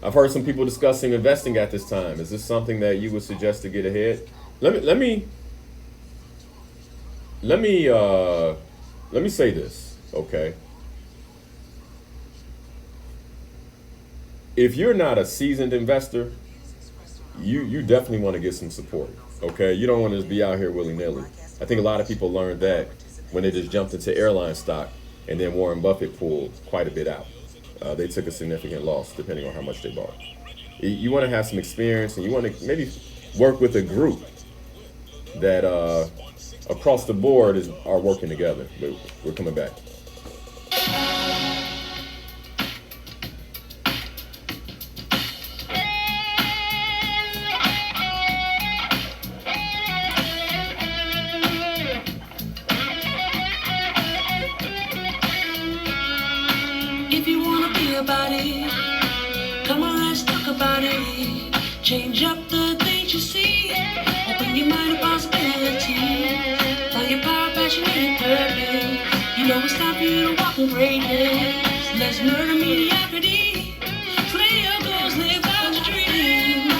I've heard some people discussing investing at this time. Is this something that you would suggest to get ahead? Let me say this, okay? If you're not a seasoned investor, you definitely want to get some support, okay? You don't want to just be out here willy-nilly. I think a lot of people learned that when they just jumped into airline stock, and then Warren Buffett pulled quite a bit out. They took a significant loss depending on how much they bought. You want to have some experience, and you want to maybe work with a group that across the board are working together. But we're coming back. about it. Come on, let's talk about it. Change up the things you see. Open your mind to possibility. Find your power, passion, and purpose. You know it's time for you to walk in greatness. Let's murder mediocrity. Slay your goals, live out your dreams.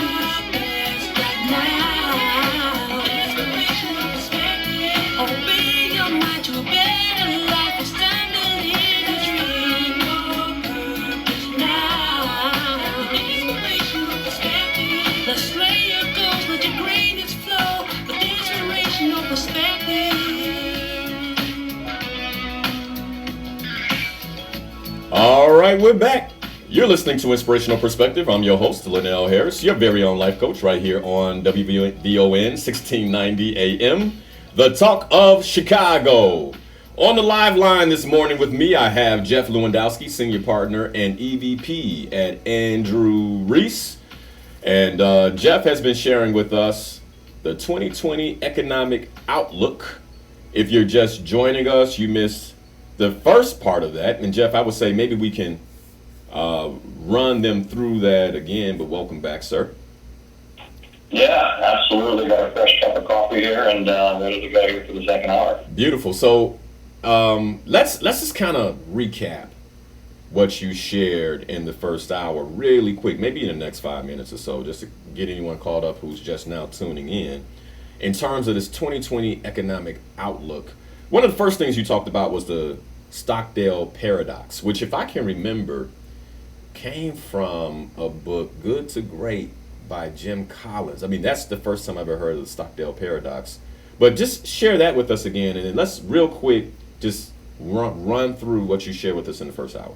Right now. Inspirational perspective. Open your mind to a better life. It's time to live the dream. Your purpose now. Inspirational perspective. Let's slay your goals, let your greatness flow. With inspirational perspective. All right, we're back. You're listening to Inspirational Perspective. I'm your host, Linal Harris, your very own life coach right here on WVON 1690 AM, the talk of Chicago. On the live line this morning with me, I have Jeff Lewandowski, Senior Partner and EVP at Andrew Reise. And Jeff has been sharing with us the 2020 economic outlook. If you're just joining us, you missed the first part of that. And Jeff, I would say maybe we can run them through that again, but welcome back, sir. Yeah, absolutely. Got a fresh cup of coffee here and ready to go here for the second hour. Beautiful. So let's just kind of recap what you shared in the first hour really quick, maybe in the next 5 minutes or so, just to get anyone caught up who's just now tuning in terms of this 2020 economic outlook. One of the first things you talked about was the Stockdale paradox, which, if I can remember, came from a book, Good to Great, by Jim Collins. I mean, that's the first time I've ever heard of the Stockdale paradox. But just share that with us again, and then let's real quick just run through what you shared with us in the first hour.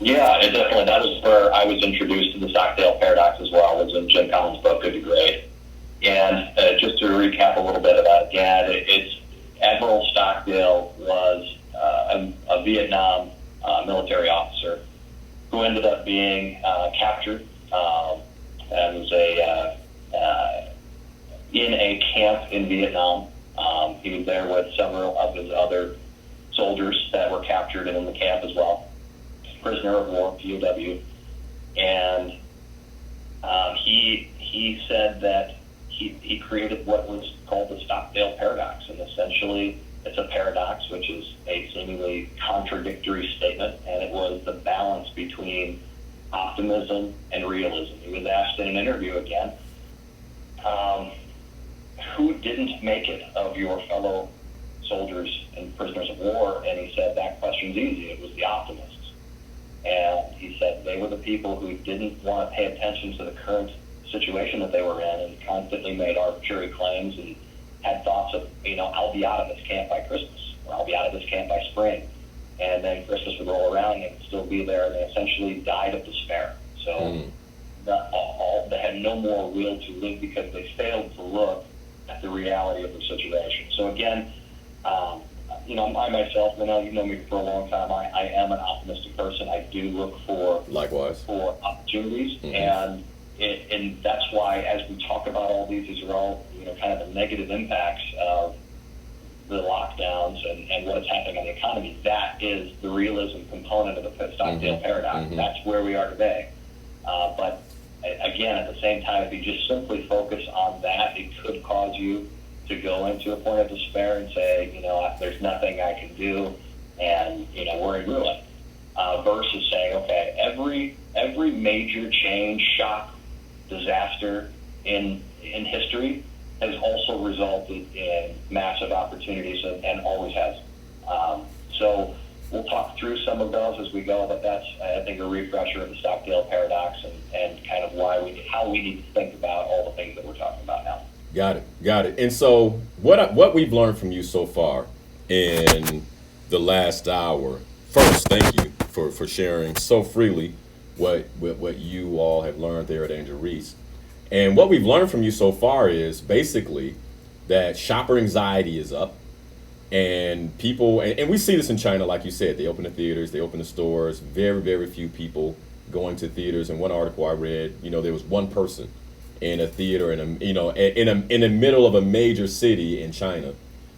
Yeah, it definitely. That was where I was introduced to the Stockdale paradox as well. Was in Jim Collins' book, Good to Great. And just to recap a little bit about it, yeah, it's Admiral Stockdale was a Vietnam military officer who ended up being captured and was in a camp in Vietnam. He was there with several of his other soldiers that were captured and in the camp as well. Prisoner of war, POW. And he said that he created what was called the Stockdale paradox, and essentially it's a paradox, which is a seemingly contradictory statement, and it was the balance between optimism and realism. He was asked in an interview again, who didn't make it of your fellow soldiers and prisoners of war? And he said that question's easy. It was the optimists. And he said they were the people who didn't want to pay attention to the current situation that they were in and constantly made arbitrary claims and had thoughts of, I'll be out of this camp by Christmas, or I'll be out of this camp by spring. And then Christmas would roll around and they'd still be there, and they essentially died of despair. So they had no more will to live because they failed to look at the reality of the situation. So again, I myself, you know me for a long time, I am an optimistic person. I do look for opportunities, and that's why, as we talk about all these are all kind of the negative impacts of the lockdowns and what is happening on the economy. That is the realism component of the Stockdale paradox. That's where we are today. But again, at the same time, if you just simply focus on that, it could cause you to go into a point of despair and say, there's nothing I can do, and we're in ruin. Versus saying, okay, every major change, shock, disaster in history has also resulted in massive opportunities and always has. So we'll talk through some of those as we go, but that's, I think, a refresher of the Stockdale paradox and kind of how we need to think about all the things that we're talking about now. Got it. And so what we've learned from you so far in the last hour, first, thank you for sharing so freely what you all have learned there at Andrew Reise. And what we've learned from you so far is basically that shopper anxiety is up, and people, and we see this in China, like you said, they open the theaters, they open the stores, very, very few people going to theaters. In one article I read, there was one person in a theater in the middle of a major city in China,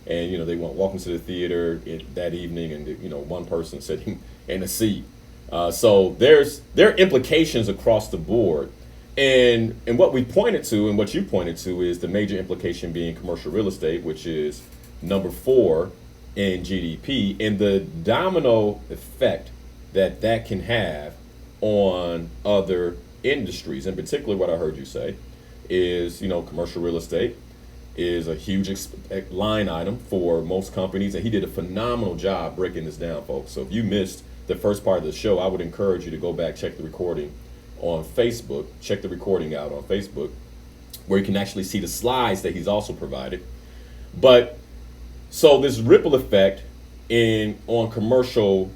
and they went walking to the theater that evening, and one person sitting in a seat So there are implications across the board. And what we pointed to and what you pointed to is the major implication being commercial real estate, which is number 4 in GDP, and the domino effect that can have on other industries. In particular, what I heard you say is, commercial real estate is a huge line item for most companies, and he did a phenomenal job breaking this down, folks. So if you missed the first part of the show, I would encourage you to go back, check the recording on Facebook, check the recording out on Facebook, where you can actually see the slides that he's also provided. But so this ripple effect on commercial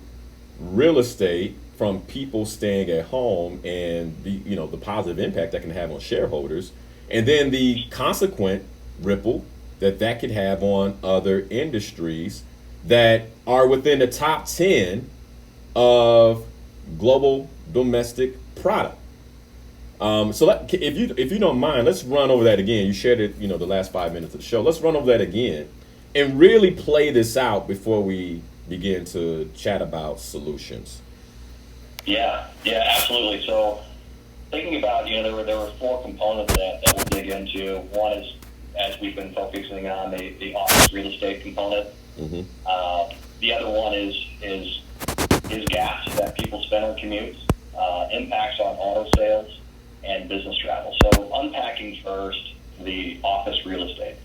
real estate from people staying at home and the positive impact that can have on shareholders, and then the consequent ripple that could have on other industries that are within the top 10 of global domestic product. So if you don't mind, let's run over that again. You shared it, the last 5 minutes of the show. Let's run over that again and really play this out before we begin to chat about solutions. Yeah, absolutely. So thinking about, there were 4 components that we'll dig into. One is, as we've been focusing on, the office real estate component. Mm-hmm. The other one is gas that people spend on commutes, impacts on auto sales, and business travel. So unpacking first the office real estate.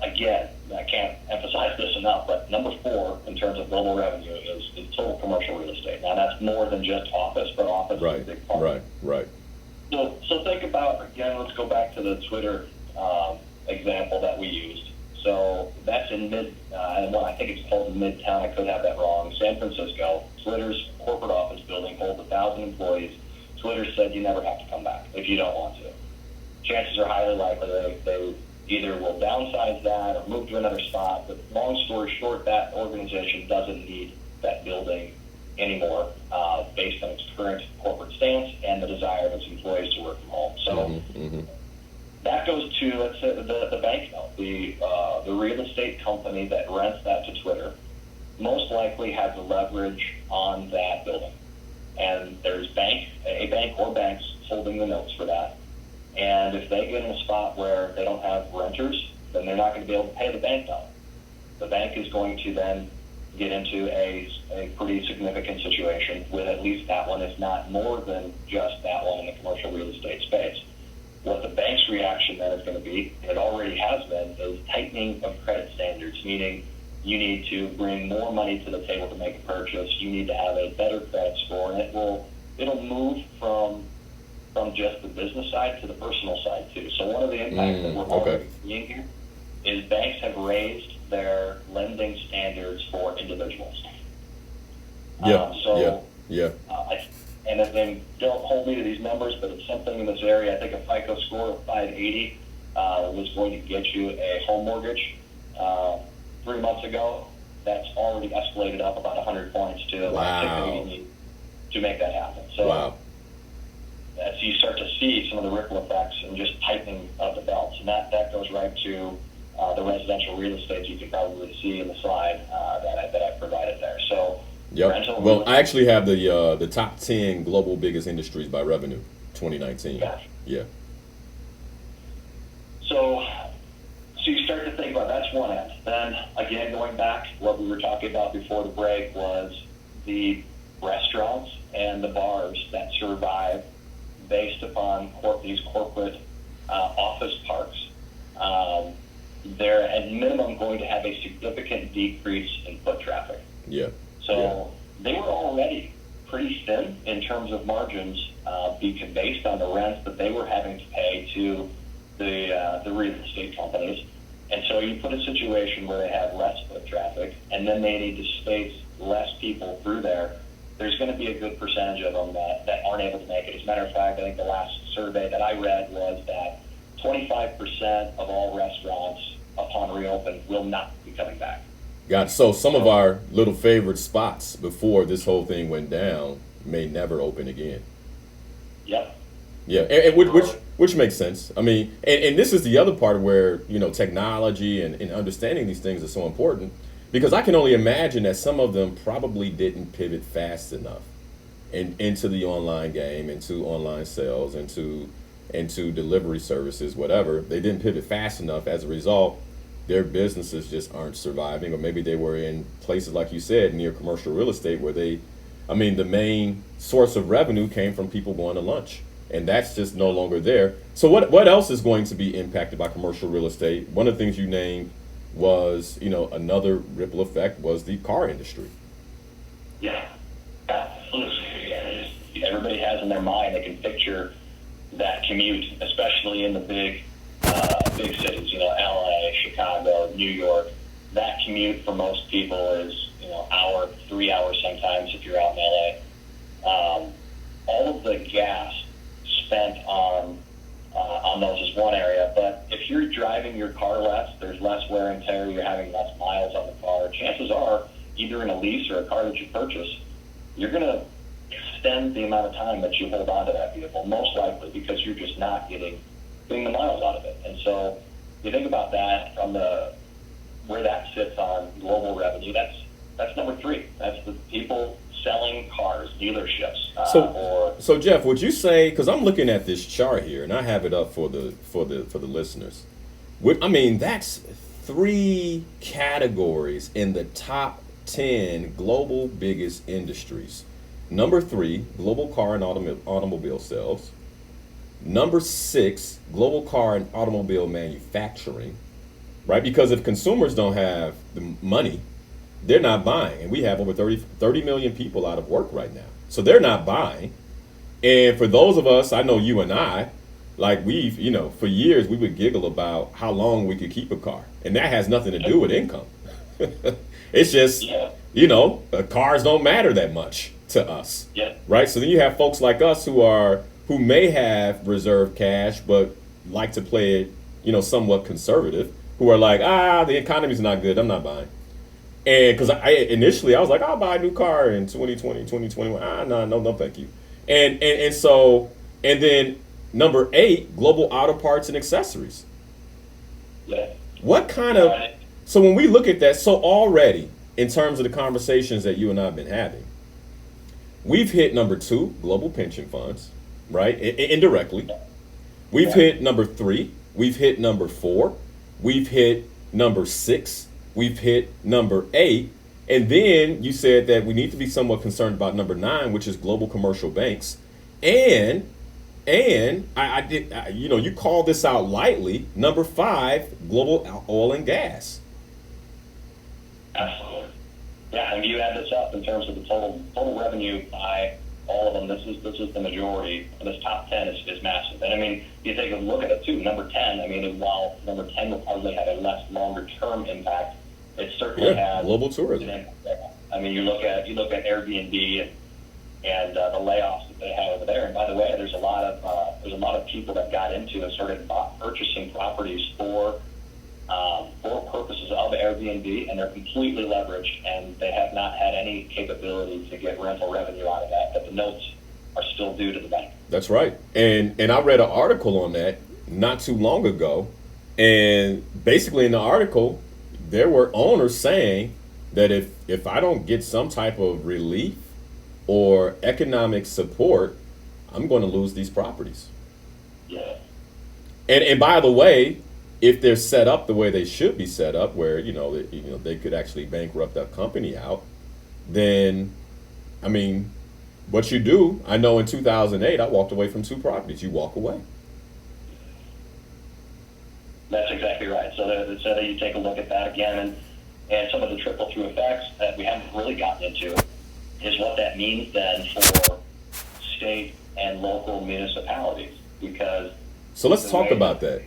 Again, I can't emphasize this enough, but number 4 in terms of global revenue is total commercial real estate. Now that's more than just office, but office is a big part. Right. So think about, again, let's go back to the Twitter example that we used. So that's in I think it's called Midtown. I could have that wrong. San Francisco. Twitter's corporate office building holds 1,000 employees. Twitter said you never have to come back if you don't want to. Chances are highly likely they either will downsize that or move to another spot. But long story short, that organization doesn't need that building anymore based on its current corporate stance and the desire of its employees to work from home. So that goes to, let's say, the bank note. The real estate company that rents that to Twitter most likely has the leverage on that building. And there's a bank or banks holding the notes for that. And if they get in a spot where they don't have renters, then they're not going to be able to pay the bank note. The bank is going to then get into a pretty significant situation with at least that one, if not more than just that one in the commercial real estate space. What the bank's reaction then is going to be, and it already has been, is tightening of credit standards, meaning you need to bring more money to the table to make a purchase. You need to have a better credit score, and it'll move from just the business side to the personal side too. So one of the impacts that we're already seeing here is banks have raised their lending standards for individuals. And then don't hold me to these numbers, but it's something in this area. I think a FICO score of 580 was going to get you a home mortgage 3 months ago. That's already escalated up about 100 points to about 680 to make that happen. So as you start to see some of the ripple effects and just tightening of the belts, and that goes right to the residential real estate you can probably see in the slide that I provided there. So. Yep. Well, I actually have the top 10 global biggest industries by revenue, 2019. Gotcha. Yeah. So you start to think about that's one end. Then again, going back, what we were talking about before the break was the restaurants and the bars that survive based upon these corporate office parks. They're at minimum going to have a significant decrease in foot traffic. Yeah. So they were already pretty thin in terms of margins based on the rents that they were having to pay to the real estate companies. And so you put a situation where they have less foot traffic, and then they need to space less people through there. There's going to be a good percentage of them that aren't able to make it. As a matter of fact, I think the last survey that I read was that 25% of all restaurants upon reopen will not be coming back. Got it. So some of our little favorite spots before this whole thing went down may never open again. Yep. Yeah, and which makes sense. I mean, and this is the other part where, technology and understanding these things is so important, because I can only imagine that some of them probably didn't pivot fast enough. into the online game, into online sales, into delivery services, whatever. They didn't pivot fast enough. As a result, their businesses just aren't surviving, or maybe they were in places, like you said, near commercial real estate where the main source of revenue came from people going to lunch, and that's just no longer there. So what else is going to be impacted by commercial real estate? One of the things you named was, another ripple effect was the car industry. Yeah, absolutely. Everybody has in their mind, they can picture that commute, especially in the big cities, LA, Chicago, New York. That commute for most people is, hour, 3 hours sometimes if you're out in LA. All of the gas spent on those is one area, but if you're driving your car less, there's less wear and tear, you're having less miles on the car, chances are, either in a lease or a car that you purchase, you're going to extend the amount of time that you hold on to that vehicle, most likely because you're just not getting the miles out of it. And so you think about that from where that sits on global revenue, that's number 3. That's the people selling cars, dealerships. So Jeff, would you say, because I'm looking at this chart here and I have it up for the listeners. That's 3 categories in the top 10 global biggest industries. Number 3, global car and automobile sales. Number 6, global car and automobile manufacturing, right? Because if consumers don't have the money, they're not buying. And we have over 30 million people out of work right now. So they're not buying. And for those of us, I know you and I, like we've, for years we would giggle about how long we could keep a car. And that has nothing to do with income. It's just, cars don't matter that much to us. Yeah. Right? So then you have folks like us who may have reserved cash but like to play it, somewhat conservative, who are like, the economy's not good, I'm not buying. And because initially I was like, I'll buy a new car in 2020, 2021. No, thank you. And then number 8, global auto parts and accessories. Yeah. What kind of, so when we look at that, so already in terms of the conversations that you and I have been having, we've hit number 2, global pension funds, right? Indirectly. We've hit number 3. We've hit number 4. We've hit number 6. We've hit number 8. And then you said that we need to be somewhat concerned about number 9, which is global commercial banks. And you call this out lightly. Number 5, global oil and gas. Absolutely. Yeah, and you add this up in terms of the total revenue by all of them. This is the majority. And this top 10 is massive. And you take a look at it too. Number 10. While number 10 will probably have a less longer term impact, it certainly has global tourism. You look at Airbnb and the layoffs that they have over there. And by the way, there's a lot of people that got into and started purchasing properties for purposes of Airbnb, and they're completely leveraged, and they have not had any capability to get rental revenue out of that, but the notes are still due to the bank. That's right. And I read an article on that not too long ago, and basically in the article, there were owners saying that if I don't get some type of relief or economic support, I'm going to lose these properties. Yeah. And by the way, if they're set up the way they should be set up, where they could actually bankrupt that company out, then what you do, I know in 2008 I walked away from 2 properties. You walk away. That's exactly right. So that you take a look at that again, and some of the trickle through effects that we haven't really gotten into is what that means then for state and local municipalities, because. So let's talk about that.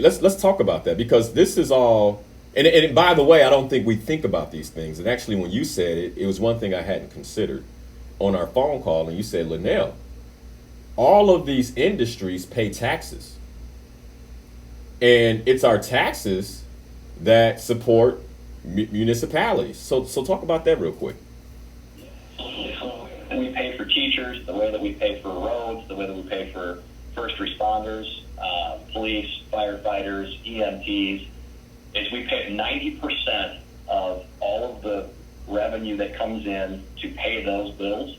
Let's talk about that, because this is all. And by the way, I don't think we think about these things. And actually, when you said it, it was one thing I hadn't considered on our phone call. And you said, Linal, all of these industries pay taxes, and it's our taxes that support municipalities. So talk about that real quick. We pay for teachers, the way that we pay for roads, the way that we pay for first responders, police, firefighters, EMTs, is we pay 90% of all of the revenue that comes in to pay those bills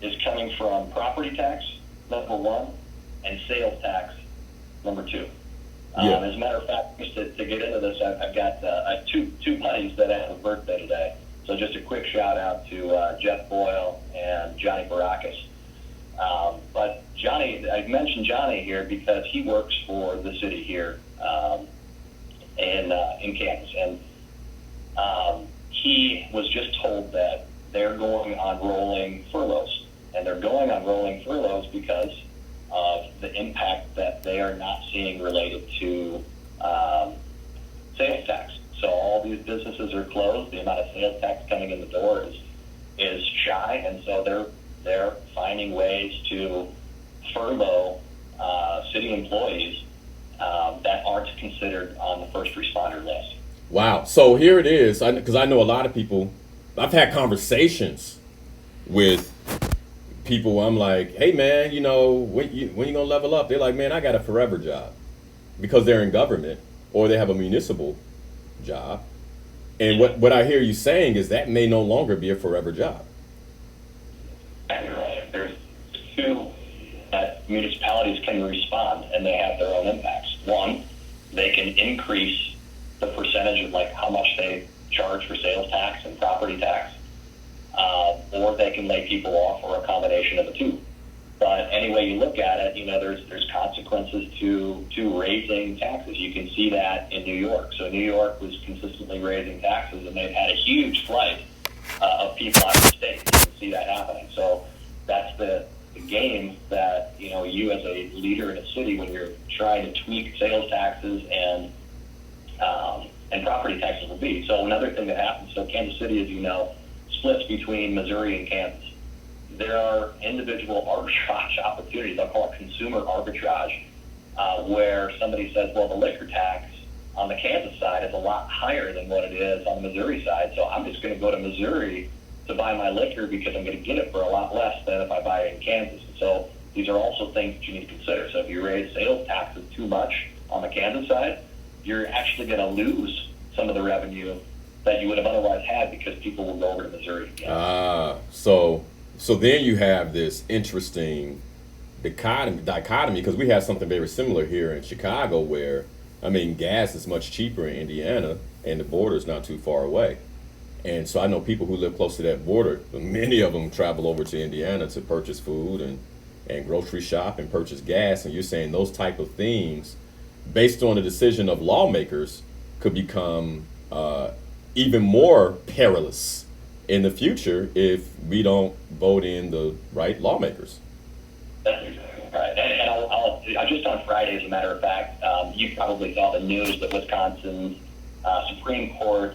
is coming from property tax, number one, and sales tax, number two. Yeah. As a matter of fact, just to get into this, I've got two buddies that have a birthday today. So just a quick shout out to Jeff Boyle and Johnny Barakis. But Johnny, I mentioned Johnny here because he works for the city here in Kansas, and he was just told that they're going on rolling furloughs, and they're going on rolling furloughs because of the impact that they are not seeing related to sales tax. So all these businesses are closed. The amount of sales tax coming in the door is shy, and so they're finding ways to furlough city employees that aren't considered on the first responder list. Wow. So here it is, because I know a lot of people. I've had conversations with people. I'm like, hey man, when you gonna level up? They're like, man, I got a forever job, because they're in government or they have a municipal job. And what I hear you saying is that may no longer be a forever job. You're right. There's two that municipalities can respond, and they have their own impacts. One, they can increase the percentage of like how much they charge for sales tax and property tax, or they can lay people off, or a combination of the two. But any way you look at it, there's consequences to raising taxes. You can see that in New York. So New York was consistently raising taxes, and they've had a huge flight of people out of the state. You can see that happening. So that's the game that you as a leader in a city, when you're trying to tweak sales taxes and property taxes will be. So another thing that happens, so Kansas City, as you know, splits between Missouri and Kansas. There are individual arbitrage opportunities. I'll call it consumer arbitrage, where somebody says, well, the liquor tax on the Kansas side is a lot higher than what it is on the Missouri side, so I'm just going to go to Missouri to buy my liquor because I'm going to get it for a lot less than if I buy it in Kansas. And so these are also things that you need to consider. So if you raise sales taxes too much on the Kansas side, you're actually going to lose some of the revenue that you would have otherwise had, because people will go over to Missouri again. So then you have this interesting dichotomy, because we have something very similar here in Chicago, where, gas is much cheaper in Indiana, and the border is not too far away. And so I know people who live close to that border, many of them travel over to Indiana to purchase food and grocery shop and purchase gas. And you're saying those type of things, based on the decision of lawmakers, could become even more perilous in the future if we don't vote in the right lawmakers. That's exactly right. And I'll just on Friday, as a matter of fact, you probably saw the news that Wisconsin's Supreme Court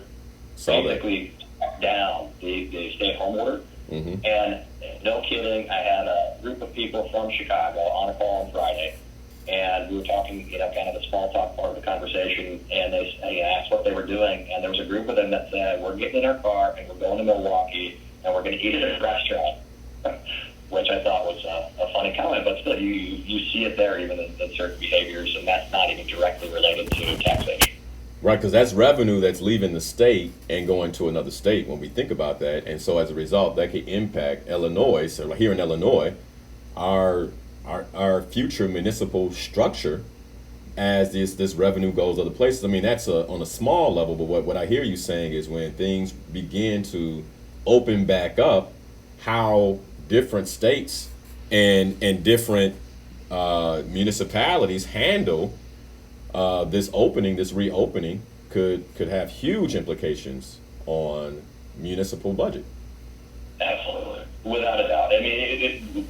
basically struck down the stay-at-home order. Mm-hmm. And no kidding, I had a group of people from Chicago on a call on Friday, and we were talking, kind of the small talk part of the conversation, and they asked what they were doing, and there was a group of them that said, we're getting in our car and we're going to Milwaukee and we're going to eat at a restaurant, which I thought was a funny comment, but still, you see it there even in certain behaviors, and that's not even directly related to taxation. Right, because that's revenue that's leaving the state and going to another state when we think about that. And so as a result, that could impact Illinois. So here in Illinois, our future municipal structure as this revenue goes other places. That's on a small level, but what I hear you saying is when things begin to open back up, how different states and different municipalities handle this reopening could have huge implications on municipal budget. Absolutely, without a doubt.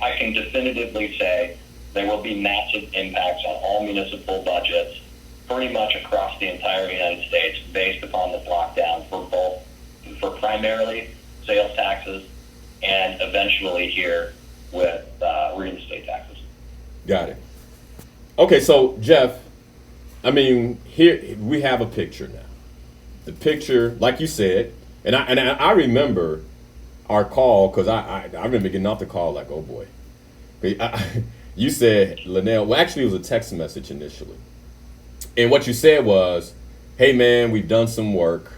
I can definitively say there will be massive impacts on all municipal budgets pretty much across the entire United States based upon this lockdown for primarily sales taxes and eventually here with real estate taxes. Got it. Okay, so Jeff, here we have a picture now. The picture, like you said, and I remember our call, because I remember getting off the call like, oh boy. You said, Linal, well, actually it was a text message initially. And what you said was, hey man, we've done some work.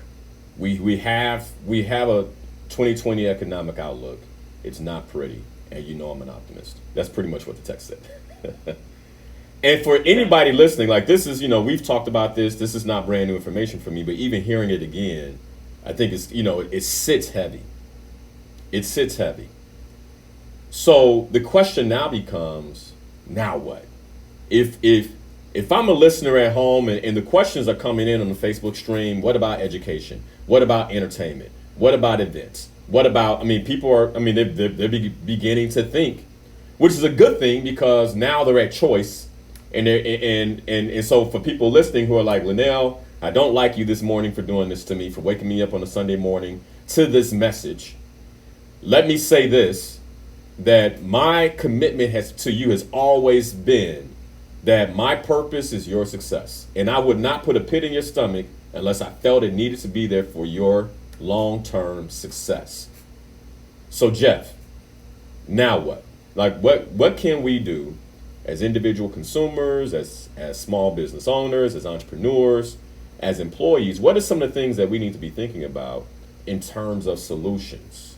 We have a 2020 economic outlook. It's not pretty. and you know I'm an optimist. That's pretty much what the text said. And for anybody listening, like this is, we've talked about this. This is not brand new information for me, but even hearing it again, I think it's, it sits heavy. It sits heavy. So the question now becomes, now what? If I'm a listener at home and the questions are coming in on the Facebook stream, what about education? What about entertainment? What about events? What about, people are, they're beginning to think, which is a good thing because now they're at choice. And so for people listening who are like, Linal, I don't like you this morning for doing this to me, for waking me up on a Sunday morning to this message. Let me say this, that my commitment to you has always been that my purpose is your success. And I would not put a pit in your stomach unless I felt it needed to be there for your long-term success. So Jeff, now what? Like what can we do as individual consumers, as small business owners, as entrepreneurs, as employees? What are some of the things that we need to be thinking about in terms of solutions?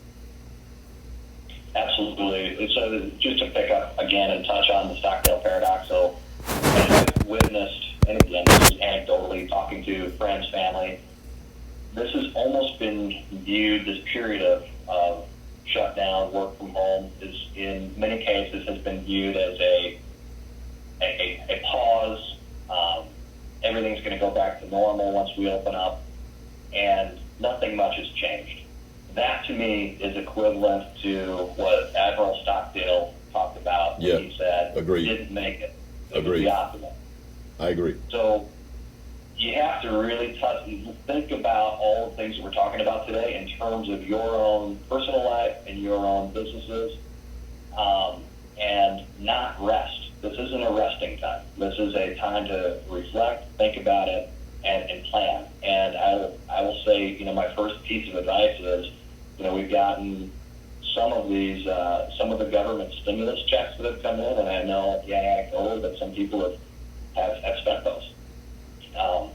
Absolutely. So just to pick up again and touch on the Stockdale paradox. So I've witnessed, and again, this is anecdotally talking to friends, family, this has almost been viewed, this period of shutdown, work from home, is in many cases has been viewed as a pause. Everything's going to go back to normal once we open up, and nothing much has changed. That to me is equivalent to what Admiral Stockdale talked about when he said, didn't make it. It was the optimal. I agree. So you have to really think about all the things that we're talking about today in terms of your own personal life and your own businesses, and not rest. This isn't a resting time. This is a time to reflect, think about it, and plan. And I will say, my first piece of advice is, we've gotten some of the government stimulus checks that have come in, and I know, anecdotally, that some people have spent those. I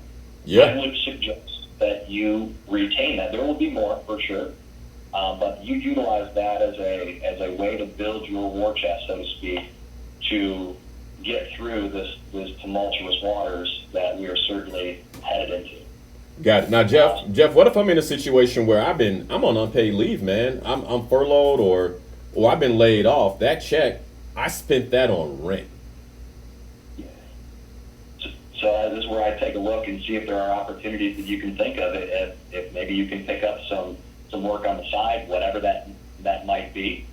would suggest that you retain that. There will be more for sure, but you utilize that as a way to build your war chest, so to speak, to get through this tumultuous waters that we are certainly headed into. Got it. Now, Jeff, what if I'm in a situation where I'm on unpaid leave, man? I'm furloughed or I've been laid off. That check, I spent that on rent. So this is where I take a look and see if there are opportunities that you can think of. If maybe you can pick up some work on the side, whatever that might be.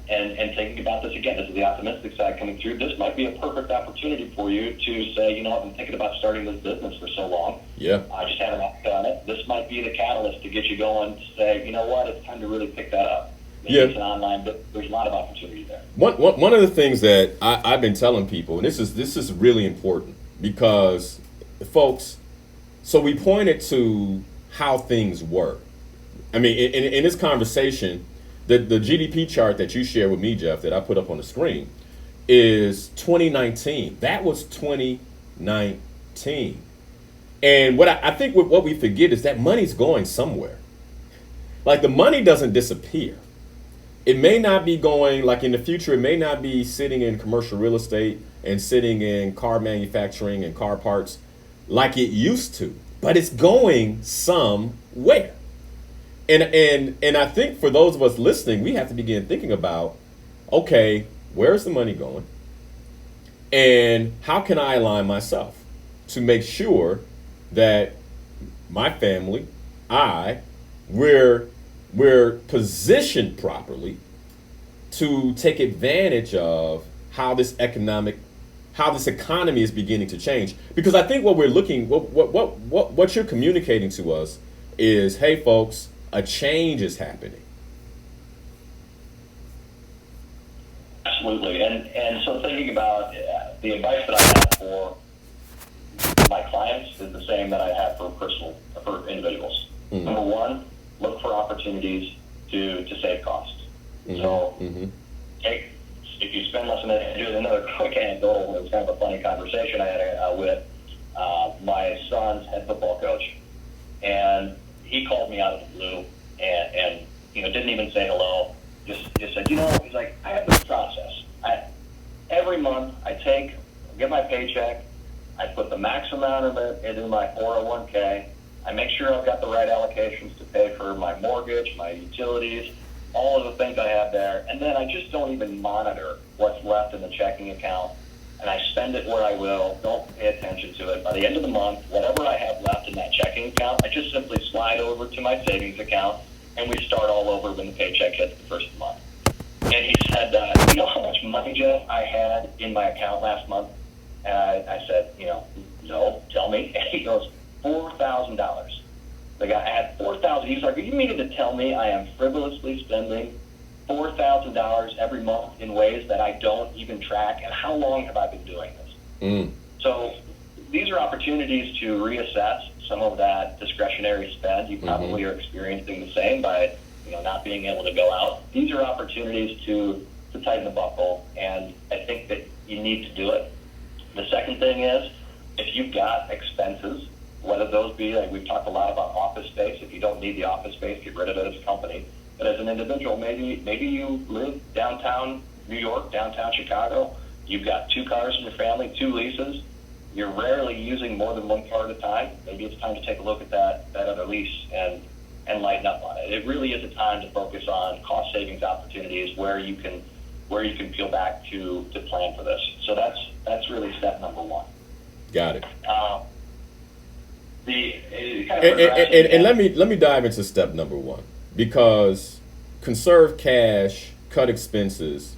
And thinking about this again, this is the optimistic side coming through. This might be a perfect opportunity for you to say, I've been thinking about starting this business for so long. Yeah. I just haven't done it. This might be the catalyst to get you going to say, you know what, it's time to really pick that up. Maybe it's an online, but there's a lot of opportunity there. One of the things that I've been telling people, and this is really important because, folks, so we pointed to how things work. I mean, in this conversation, the GDP chart that you shared with me, Jeff, that I put up on the screen is 2019. That was 2019. And what I think what we forget is that money's going somewhere. Like the money doesn't disappear. It may not be going, like in the future, it may not be sitting in commercial real estate and sitting in car manufacturing and car parts like it used to, but it's going somewhere. And I think for those of us listening, we have to begin thinking about, okay, where's the money going? And how can I align myself to make sure that my family, we're positioned properly to take advantage of how this economy is beginning to change. Because I think what you're communicating to us is, hey folks, a change is happening. Absolutely. And so thinking about the advice that I have for my clients is the same that I have for individuals. Mm-hmm. Number one, look for opportunities to save costs. Mm-hmm. So if you spend less than a minute, here's another quick anecdotal. It was kind of a funny conversation I had with my son's head football coach. And he called me out of the blue and didn't even say hello. just said, he's like, I have this process. Every month I get my paycheck, I put the max amount of it into my 401k. I make sure I've got the right allocations to pay for my mortgage, my utilities, all of the things I have there. And then I just don't even monitor what's left in the checking account. And I spend it where I will, don't pay attention to it. By the end of the month, whatever I have left in that checking account, I just simply slide over to my savings account, and we start all over when the paycheck hits the first of the month. And he said, you know how much money, Jeff, I had in my account last month? And I said, no, tell me. And he goes, $4,000. The guy, I had $4,000. He's like, are you meaning to tell me I am frivolously spending $4,000 every month in ways that I don't even track? And how long have I been doing this? So these are opportunities to reassess some of that discretionary spend. You probably are experiencing the same by not being able to go out. These are opportunities to tighten the buckle, and I think that you need to do it. The second thing is, if you've got expenses, whether those be, like we've talked a lot about office space. If you don't need the office space, get rid of it as a company. But as an individual, maybe you live downtown New York, downtown Chicago. You've got 2 cars in your family, 2 leases. You're rarely using more than one car at a time. Maybe it's time to take a look at that other lease and lighten up on it. It really is a time to focus on cost savings opportunities where you can peel back to plan for this. So that's really step number 1. Got it. And let me dive into step number 1, because conserve cash, cut expenses.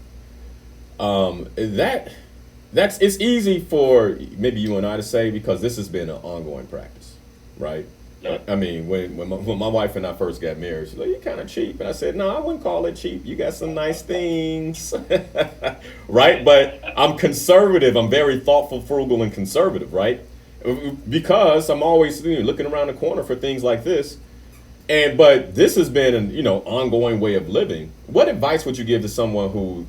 It's easy for maybe you and I to say, because this has been an ongoing practice, right? Yeah. I mean, when my wife and I first got married, she's like, "You're kind of cheap," and I said, "No, I wouldn't call it cheap. You got some nice things," right? But I'm conservative. I'm very thoughtful, frugal, and conservative, right? Because I'm always looking around the corner for things like this. But this has been an ongoing way of living. What advice would you give to someone who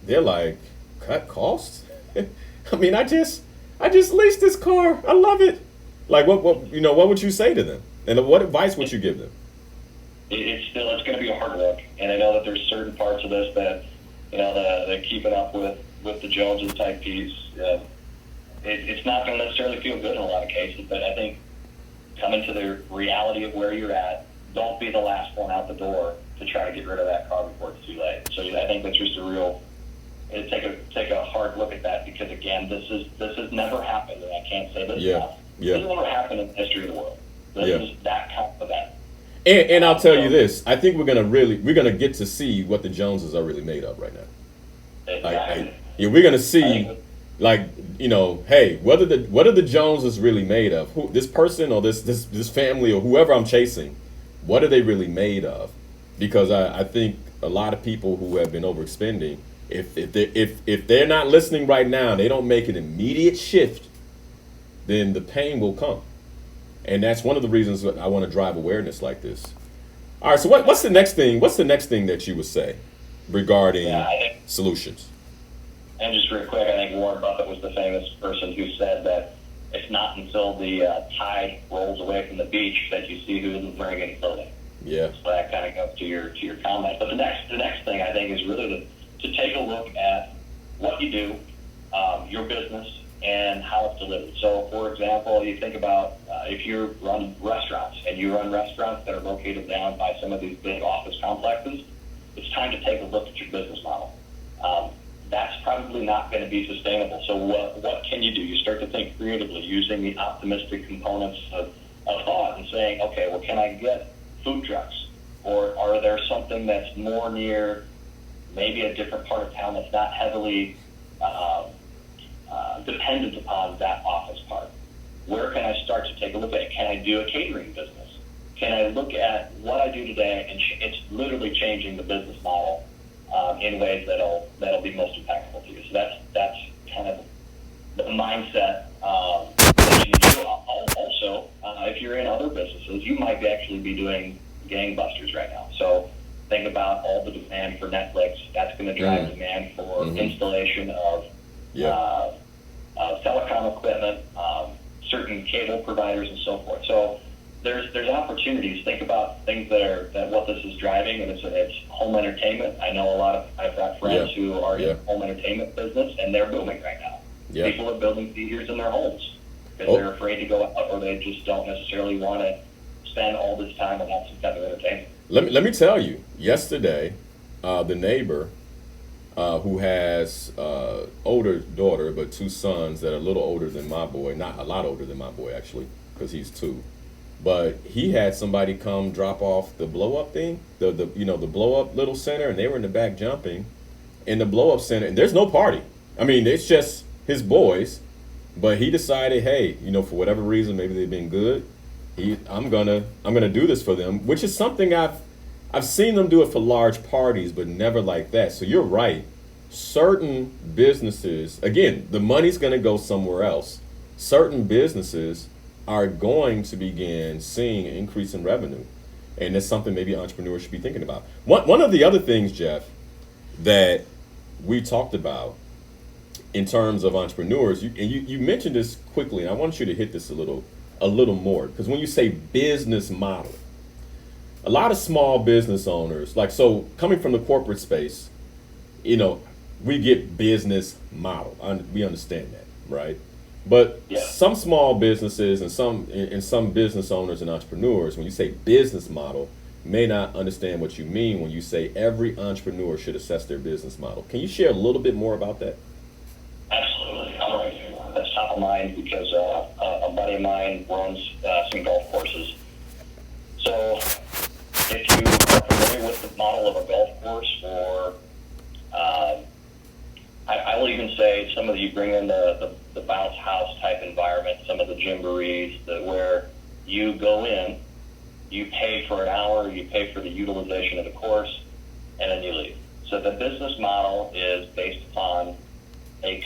they're like, cut costs? I mean, I just leased this car. I love it. Like what would you say to them? And what advice would you give them? It's going to be a hard look, and I know that there's certain parts of this that the keeping up with the Joneses type piece. It's not going to necessarily feel good in a lot of cases, but I think coming to the reality of where you're at, don't be the last one out the door to try to get rid of that car before it's too late. So I think that's just take a hard look at that, because again, this has never happened, and I can't say this enough. This has never happened in the history of the world. This is that kind of event. And I'll tell you this, I think we're gonna get to see what the Joneses are really made of right now. Exactly. We're gonna see. Hey, what are the Joneses really made of? Who, this person or this family or whoever I'm chasing, what are they really made of? Because I think a lot of people who have been overspending, if they're not listening right now, they don't make an immediate shift, then the pain will come. And that's one of the reasons that I want to drive awareness like this. All right, so what's the next thing? What's the next thing that you would say regarding solutions? And just real quick, I think Warren Buffett was the famous person who said that it's not until the tide rolls away from the beach that you see who isn't wearing any clothing. Yeah. So that kind of goes to your comment. But the next thing I think is really to take a look at what you do, your business, and how it's delivered. So, for example, you think about if you run restaurants, and you run restaurants that are located down by some of these big office complexes, it's time to take a look at your business model. That's probably not going to be sustainable. So what can you do? You start to think creatively, using the optimistic components of thought and saying, okay, well, can I get food trucks? Or are there something that's more near maybe a different part of town that's not heavily dependent upon that office part? Where can I start to take a look at it? Can I do a catering business? Can I look at what I do today, and it's literally changing the business model in ways that'll be most impactful to you. So that's kind of the mindset that you need to do. Also, if you're in other businesses, you might actually be doing gangbusters right now. So think about all the demand for Netflix. That's going to drive demand for installation of telecom equipment, certain cable providers, and so forth. So there's opportunities. Think about things that what this is driving, and it's home entertainment. I know I've got friends who are in the home entertainment business, and they're booming right now. Yeah. People are building theaters in their homes because they're afraid to go out, or they just don't necessarily want to spend all this time on some kind of entertainment. Let me tell you, yesterday, the neighbor who has older daughter, but 2 sons that are a little older than my boy, not a lot older than my boy actually, because he's 2. But he had somebody come drop off the blow up thing, the blow up little center, and they were in the back jumping in the blow up center, and there's no party. I mean, it's just his boys, but he decided, hey, for whatever reason, maybe they've been good. I'm gonna do this for them, which is something I've seen them do it for large parties, but never like that. So you're right. Certain businesses, again, the money's going to go somewhere else. Certain businesses are going to begin seeing an increase in revenue. And that's something maybe entrepreneurs should be thinking about. One of the other things, Jeff, that we talked about in terms of entrepreneurs, you mentioned this quickly, and I want you to hit this a little more. Because when you say business model, a lot of small business owners, coming from the corporate space, we get business model. We understand that, right? But some small businesses and some business owners and entrepreneurs, when you say business model, may not understand what you mean when you say every entrepreneur should assess their business model. Can you share a little bit more about that? Absolutely. I'm right. That's top of mind because a buddy of mine runs some golf courses. So if you are familiar with the model of a golf course, or I will even say some of you bring in the bounce house type environment, some of the gymborees, where you go in, you pay for an hour, you pay for the utilization of the course, and then you leave. So the business model is based upon a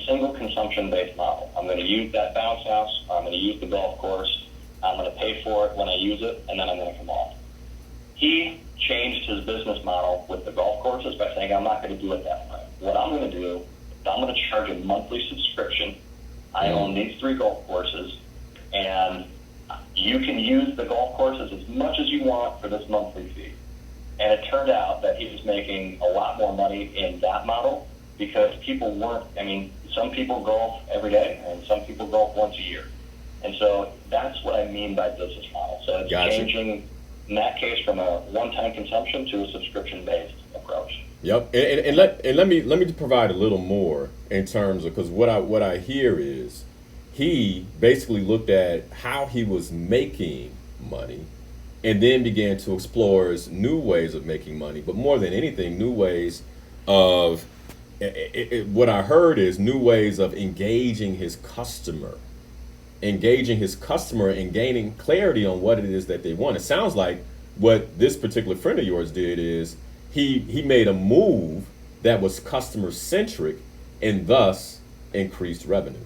single consumption-based model. I'm going to use that bounce house, I'm going to use the golf course, I'm going to pay for it when I use it, and then I'm going to come off. He changed his business model with the golf courses by saying, I'm not going to do it that way. What I'm going to do is I'm going to charge a monthly subscription. I own these 3 golf courses, and you can use the golf courses as much as you want for this monthly fee. And it turned out that he was making a lot more money in that model because some people golf every day and some people golf once a year. And so that's what I mean by business model. So it's changing, in that case, from a one-time consumption to a subscription-based approach. Yep, and let me provide a little more in terms of, because what I hear is he basically looked at how he was making money and then began to explore new ways of making money, but more than anything, new ways of what I heard is new ways of engaging his customer and gaining clarity on what it is that they want. It sounds like what this particular friend of yours did is he made a move that was customer centric and thus increased revenue.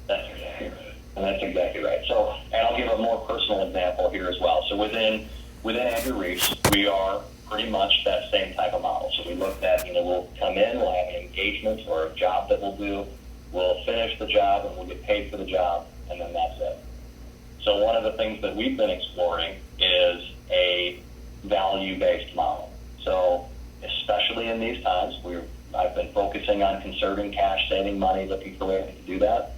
That's exactly right. And that's exactly right. So, and I'll give a more personal example here as well. So within Andrew Reise, we are pretty much that same type of model. So we looked at, we'll come in, we'll have an engagement or a job that we'll do, we'll finish the job, and we'll get paid for the job, and then that's it. So one of the things that we've been exploring is a value-based model. So especially in these times, I've been focusing on conserving cash, saving money, looking for ways to do that.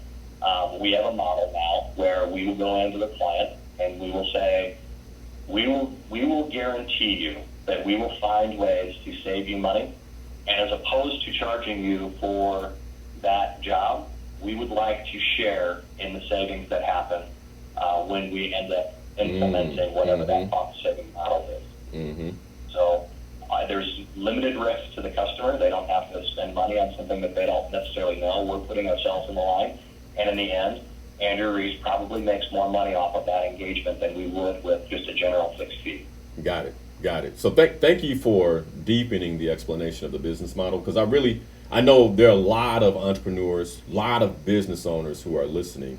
We have a model now where we will go into the client and we will say, we will guarantee you that we will find ways to save you money, and as opposed to charging you for that job, we would like to share in the savings that happen when we end up implementing whatever that cost-saving model is. So there's limited risk to the customer. They don't have to spend money on something that they don't necessarily know. We're putting ourselves in the line, and in the end, Andrew Reise probably makes more money off of that engagement than we would with just a general fixed fee. Got it. So thank you for deepening the explanation of the business model, because I know there are a lot of entrepreneurs, a lot of business owners who are listening,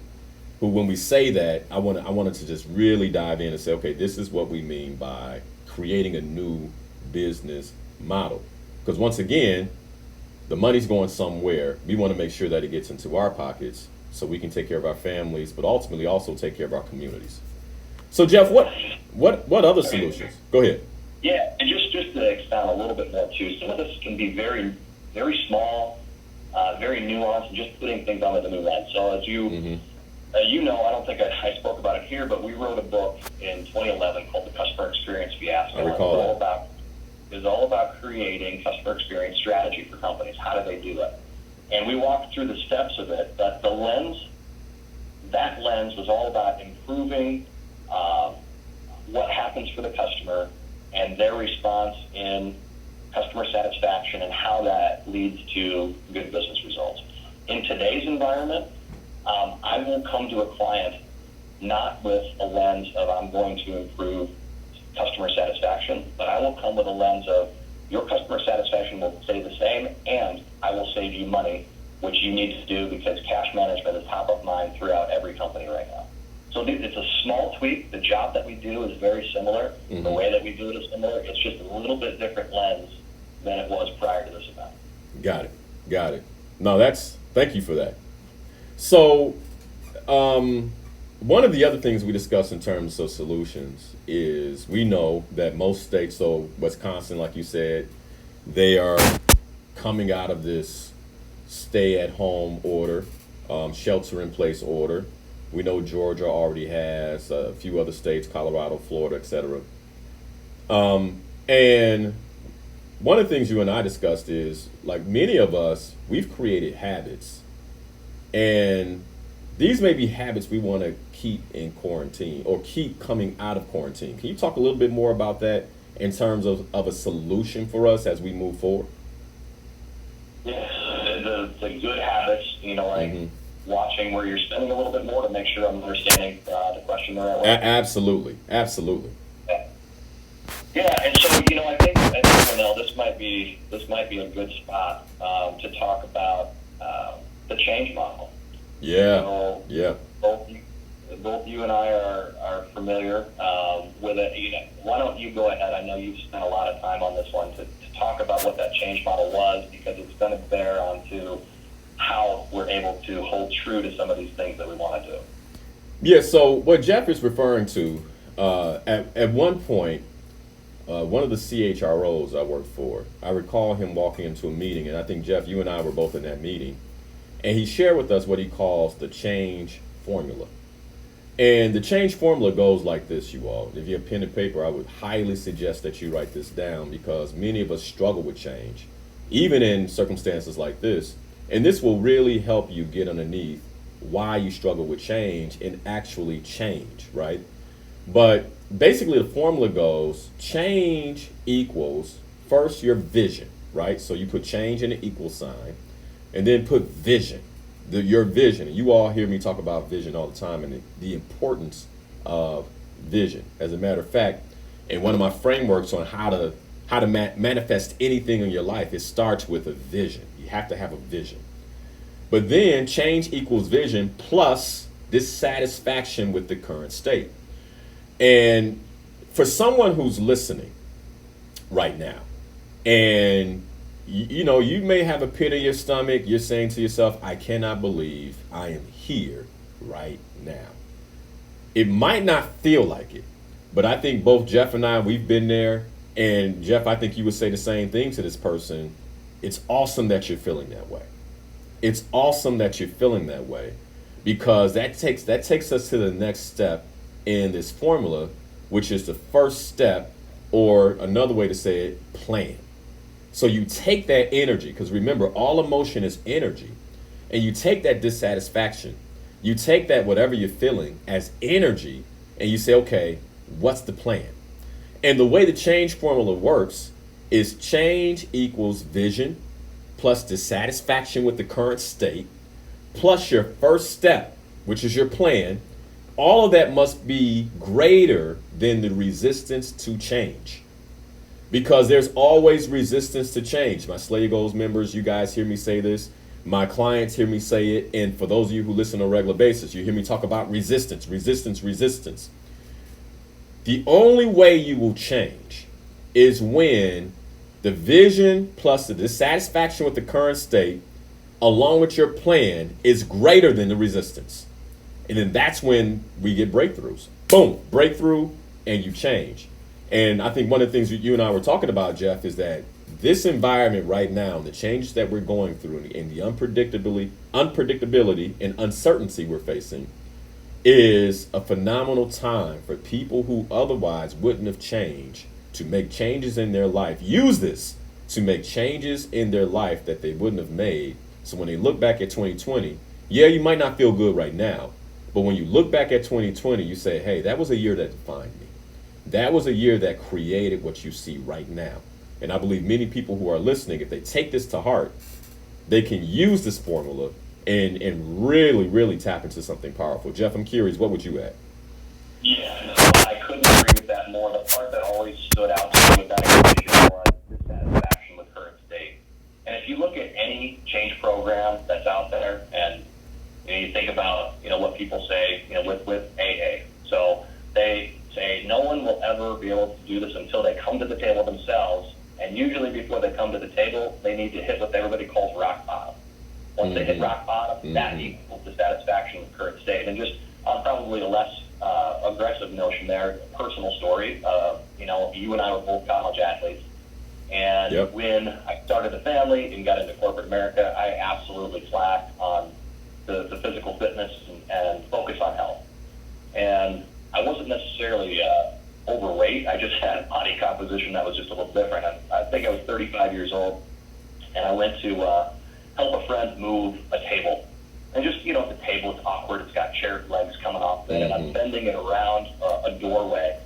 who, when we say that, I wanted to just really dive in and say, okay, this is what we mean by creating a new business model. Because once again, the money's going somewhere. We want to make sure that it gets into our pockets so we can take care of our families, but ultimately also take care of our communities. So Jeff, what other solutions? Go ahead. Yeah, and just to expound a little bit more too, some of this can be very, very small, very nuanced, and just putting things onto the new lens. So as you know, I don't think I spoke about it here, but we wrote a book in 2011 called The Customer Experience Fiasco. I recall that. It's all about creating customer experience strategy for companies. How do they do it? And we walked through the steps of it, but that lens was all about improving what happens for the customer and their response in customer satisfaction and how that leads to good business results. In today's environment, I will come to a client not with a lens of I'm going to improve customer satisfaction, but I will come with a lens of your customer satisfaction will stay the same and I will save you money, which you need to do because cash management is top of mind throughout every company right now. So it's a small tweak. The job that we do is very similar. The way that we do it is similar. It's just a little bit different lens than it was prior to this event. Got it. No, thank you for that. So, one of the other things we discuss in terms of solutions is we know that most states, so Wisconsin, like you said, they are coming out of this stay-at-home order, shelter-in-place order. We know Georgia already has a few other states, Colorado, Florida, etc. And one of the things you and I discussed is, like many of us, we've created habits. And these may be habits we want to keep in quarantine or keep coming out of quarantine. Can you talk a little bit more about that in terms of a solution for us as we move forward? Yeah, the good habits, like watching where you're spending a little bit more to make sure I'm understanding the question the right way. Absolutely. Yeah, and so I think Linal, this might be a good spot to talk about the change model. Yeah. Both you and I are familiar with it. Why don't you go ahead? I know you've spent a lot of time on this one to talk about what that change model was, because it's going to bear onto how we're able to hold true to some of these things that we want to do. Yeah, so what Jeff is referring to, at one point, one of the CHROs I worked for, I recall him walking into a meeting, and I think, Jeff, you and I were both in that meeting, and he shared with us what he calls the change formula. And the change formula goes like this, you all. If you have pen and paper, I would highly suggest that you write this down, because many of us struggle with change, even in circumstances like this. And this will really help you get underneath why you struggle with change and actually change, right? But basically the formula goes, change equals first your vision, right? So you put change in the equal sign, and then put vision, your vision. You all hear me talk about vision all the time and the importance of vision. As a matter of fact, in one of my frameworks on how to manifest anything in your life, it starts with a vision. You have to have a vision. But then change equals vision plus dissatisfaction with the current state. And for someone who's listening right now, and you may have a pit in your stomach, you're saying to yourself, I cannot believe I am here right now. It might not feel like it, but I think both Jeff and I, we've been there. And Jeff, I think you would say the same thing to this person. It's awesome that you're feeling that way. It's awesome that you're feeling that way, because that takes us to the next step in this formula, which is the first step, or another way to say it, plan. So you take that energy, because remember, all emotion is energy, and you take that dissatisfaction, you take that whatever you're feeling as energy, and you say, okay, what's the plan? And the way the change formula works is change equals vision plus dissatisfaction with the current state plus your first step, which is your plan. All of that must be greater than the resistance to change, because there's always resistance to change. My Slay Goals members, you guys hear me say this. My clients hear me say it. And for those of you who listen on a regular basis, you hear me talk about resistance. The only way you will change is when the vision plus the dissatisfaction with the current state, along with your plan, is greater than the resistance. And then that's when we get breakthroughs. boom, breakthrough, and you change. And I think one of the things that you and I were talking about, Jeff, is that this environment right now, the changes that we're going through and the unpredictability and uncertainty we're facing is a phenomenal time for people who otherwise wouldn't have changed to make changes in their life. Use this to make changes in their life that they wouldn't have made. So when they look back at 2020, yeah, you might not feel good right now, but when you look back at 2020, you say, hey, that was a year that defined me. That was a year that created what you see right now. And I believe many people who are listening, if they take this to heart, they can use this formula and really, really tap into something powerful. Jeff, I'm curious, what would you add? Yeah, no, I couldn't agree with that more. The part that always stood out to me with that equation was dissatisfaction with current state. And if you look at any change program that's out there, and you think about what people say with AA. So they say no one will ever be able to do this until they come to the table themselves. And usually before they come to the table, they need to hit what everybody calls rock bottom. Once they hit rock bottom, that equals dissatisfaction with current state. And just on probably a less aggressive notion there, personal story. You and I were both college athletes. And when I started a family and got into corporate America, I absolutely slacked on the physical fitness and focus on health. And I wasn't necessarily overweight. I just had a body composition that was just a little different. I think I was 35 years old, and I went to help a friend move a table. And just, the table is awkward. It's got chair legs coming off it, and I'm bending it around a doorway.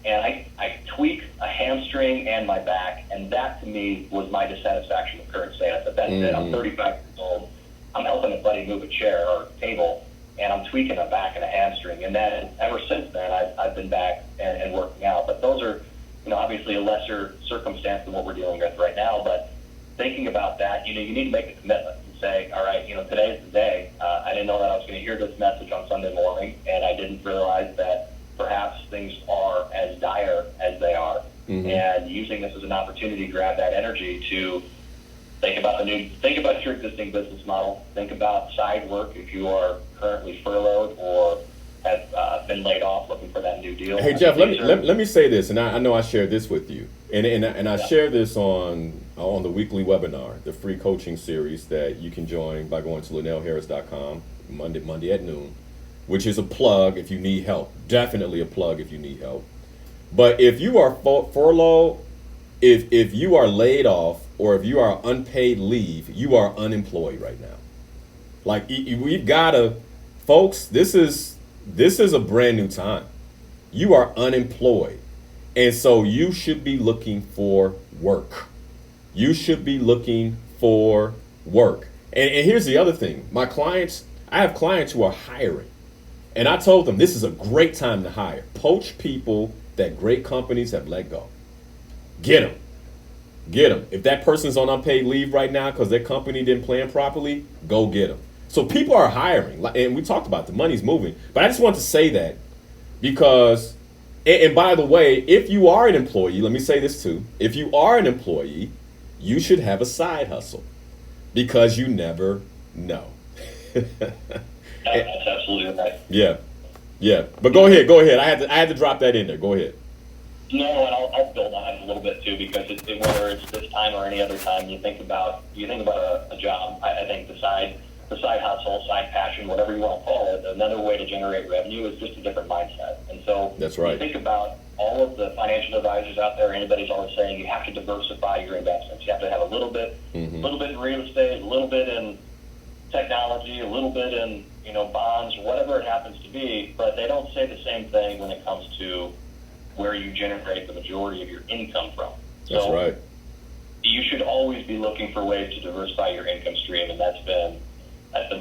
And I tweak a hamstring and my back, and that to me was my dissatisfaction with current state. I said, that's it. I'm 35 years old. I'm helping a buddy move a chair or a table, and I'm tweaking a back and a hamstring. And then ever since then, I've been back and working out. But those are, obviously a lesser circumstance than what we're dealing with right now. But thinking about that, you need to make a commitment and say, all right, today's the day. I didn't know that I was going to hear this message on Sunday morning, and I didn't realize that perhaps things are as dire as they are. And using this as an opportunity to grab that energy to think about your existing business model, think about side work if you are currently furloughed or have been laid off looking for that new deal. Hey, Jeff, let me say this, and I know I shared this with you, and I share this on the weekly webinar, the free coaching series that you can join by going to linalharris.com Monday at noon, which is a plug if you need help. Definitely a plug if you need help. But if you are furloughed, if you are laid off, or if you are unpaid leave, you are unemployed right now. Like, we've got to, folks, this is a brand new time. You are unemployed. And so you should be looking for work. You should be looking for work. And here's the other thing. I have clients who are hiring. And I told them this is a great time to hire. Poach people that great companies have let go. Get them. Get them. If that person's on unpaid leave right now because their company didn't plan properly, go get them. So people are hiring. And we talked about the money's moving. But I just want to say that because, and by the way, if you are an employee, let me say this too. If you are an employee, you should have a side hustle because you never know. That's absolutely right. Yeah. But go ahead. I had to drop that in there. Go ahead. No, and I'll build on it a little bit too, because whether it's this time or any other time, you think about a job. I think the side hustle, side passion, whatever you want to call it, another way to generate revenue is just a different mindset. And so that's right. You think about all of the financial advisors out there. Anybody's always saying you have to diversify your investments. You have to have a little bit in real estate, a little bit in technology, a little bit in bonds, whatever it happens to be. But they don't say the same thing when it comes to where you generate the majority of your income from. That's right. You should always be looking for ways to diversify your income stream, and that's been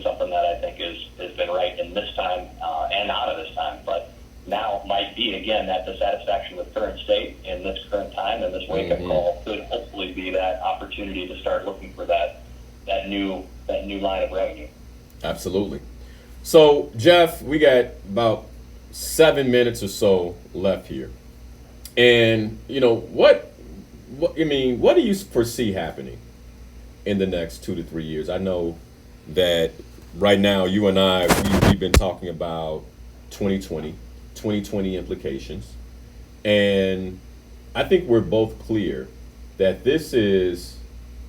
something that I think has been right in this time and out of this time. But now might be again that dissatisfaction with current state in this current time, and this wake up call could hopefully be that opportunity to start looking for that new line of revenue. Absolutely. So Jeff, we got about 7 minutes or so left here. And what do you foresee happening in the next 2 to 3 years? I know that right now you and I we've been talking about 2020, 2020 implications. And I think we're both clear that this is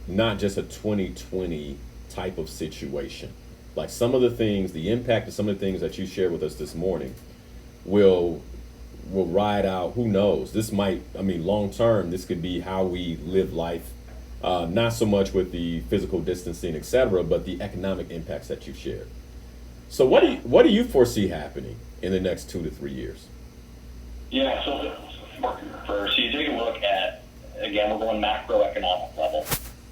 not just a 2020 type of situation. Like some of the things, the impact of some of the things that you shared with us this morning will ride out. Who knows? This might, I mean, long term, this could be how we live life. Not so much with the physical distancing, et cetera, but the economic impacts that you shared. So what do you foresee happening in the next 2 to 3 years? Yeah, so first, you take a look at, again, we're going macroeconomic level.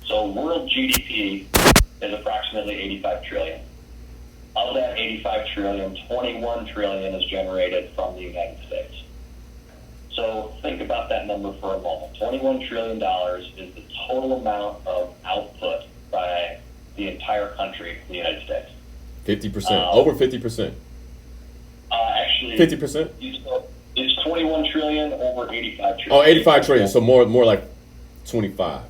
So world GDP is approximately 85 trillion. Of that 85 trillion, 21 trillion is generated from the United States. So think about that number for a moment. $21 trillion is the total amount of output by the entire country, the United States. 50%, over 50%. Actually, 50%? It's 21 trillion over 85 trillion. Oh, 85 trillion, so more like 25.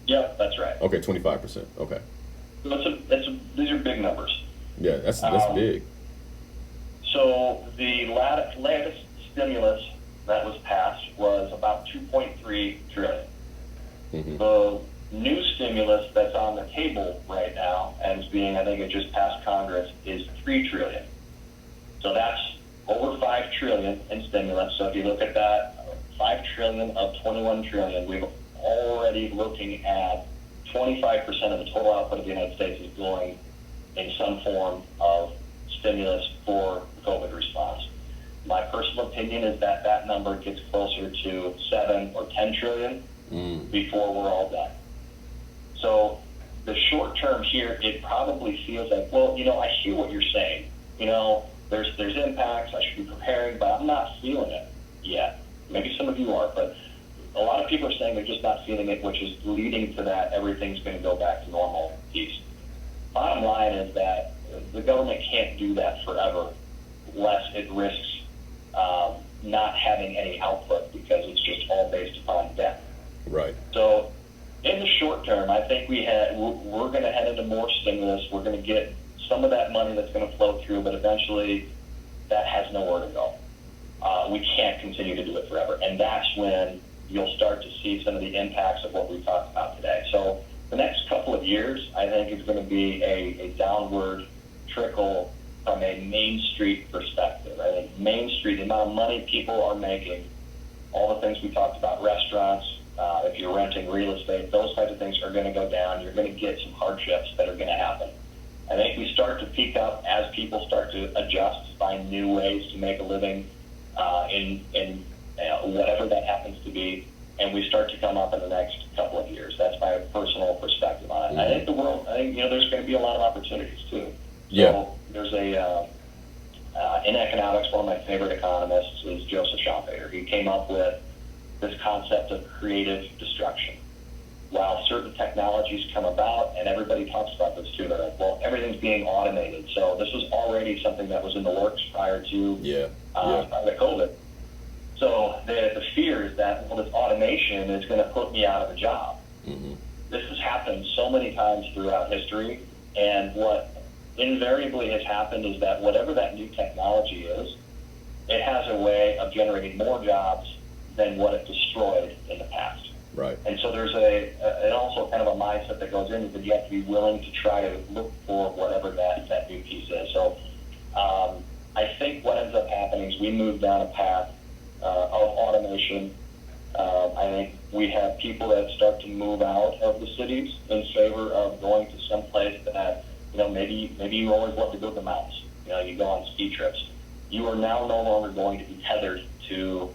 Yep, that's right. Okay, 25%. Okay. So these are big numbers. Yeah, that's big. So the latest stimulus that was passed was about 2.3 trillion. Mm-hmm. The new stimulus that's on the table right now, and is being, I think it just passed Congress, is 3 trillion. So that's over 5 trillion in stimulus. So if you look at that, 5 trillion of 21 trillion, we've already looking at 25% of the total output of the United States is going in some form of stimulus for the COVID response. My personal opinion is that that number gets closer to 7 or 10 trillion before we're all done. So the short term here, it probably feels like, well, I hear what you're saying. There's impacts, I should be preparing, but I'm not feeling it yet. Maybe some of you are, but a lot of people are saying they're just not feeling it, which is leading to that everything's going to go back to normal piece. Bottom line is that the government can't do that forever, lest it risks not having any output because it's just all based upon debt. Right. So in the short term, I think we're going to head into more stimulus. We're going to get some of that money that's going to flow through, but eventually that has nowhere to go. We can't continue to do it forever. And that's when you'll start to see some of the impacts of what we talked about today. So the next couple of years, I think, is going to be a downward trickle from a Main Street perspective. I think Main Street, the amount of money people are making, all the things we talked about, restaurants, if you're renting real estate, those types of things are going to go down. You're going to get some hardships that are going to happen. I think we start to peak up as people start to adjust, find new ways to make a living in whatever that happens to be, and we start to come up in the next couple of years. That's my personal perspective on it. Mm-hmm. I think there's going to be a lot of opportunities too. Yeah. So there's in economics, one of my favorite economists is Joseph Schumpeter. He came up with this concept of creative destruction. While certain technologies come about, and everybody talks about this too, they're like, well, everything's being automated. So this was already something that was in the works prior to COVID. So the fear is that, well, this automation is going to put me out of a job. Mm-hmm. This has happened so many times throughout history, and what invariably has happened is that whatever that new technology is, it has a way of generating more jobs than what it destroyed in the past. Right. And so there's and also kind of a mindset that goes in that you have to be willing to try to look for whatever that new piece is. So I think what ends up happening is we move down a path of automation. I think we have people that start to move out of the cities in favor of going to some place that, maybe you always love to go to the mountains. You go on ski trips. You are now no longer going to be tethered to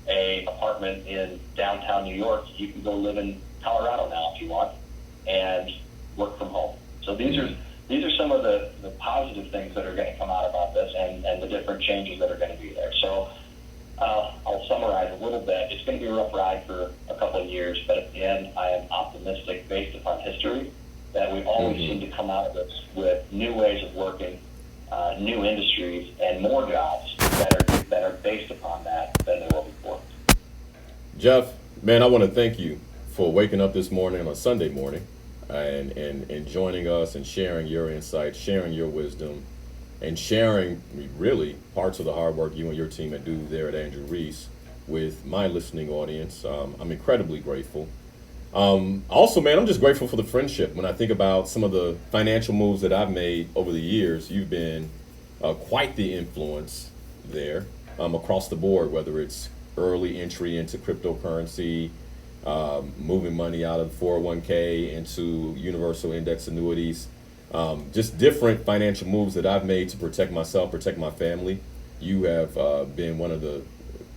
a apartment in downtown New York. You can go live in Colorado now if you want and work from home. So these are some of the positive things that are going to come out about this and the different changes that are going to be there. So I'll summarize a little bit. It's going to be a rough ride for a couple of years, but at the end, I am optimistic based upon history that we always seem to come out of this with new ways of working, new industries, and more jobs that are based upon that than there were before. Jeff, man, I want to thank you for waking up this morning on a Sunday morning and joining us and sharing your insights, sharing your wisdom, and sharing really parts of the hard work you and your team do there at Andrew Reise with my listening audience. I'm incredibly grateful. Also, man, I'm just grateful for the friendship. When I think about some of the financial moves that I've made over the years, you've been quite the influence there across the board, whether it's early entry into cryptocurrency, moving money out of 401k into universal index annuities, just different financial moves that I've made to protect myself, protect my family. You have been one of the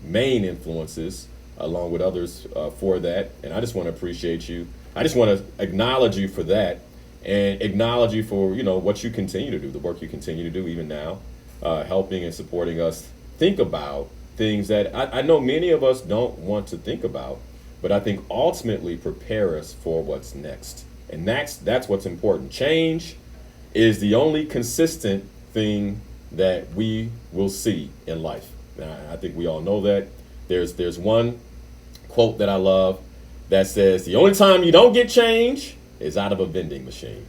main influences along with others for that. And I just want to appreciate you. I just want to acknowledge you for that and acknowledge you for, what you continue to do, the work you continue to do even now, helping and supporting us think about things that I know many of us don't want to think about, but I think ultimately prepare us for what's next. And that's what's important. Change is the only consistent thing that we will see in life. Now, I think we all know that. There's one quote that I love that says, the only time you don't get change is out of a vending machine.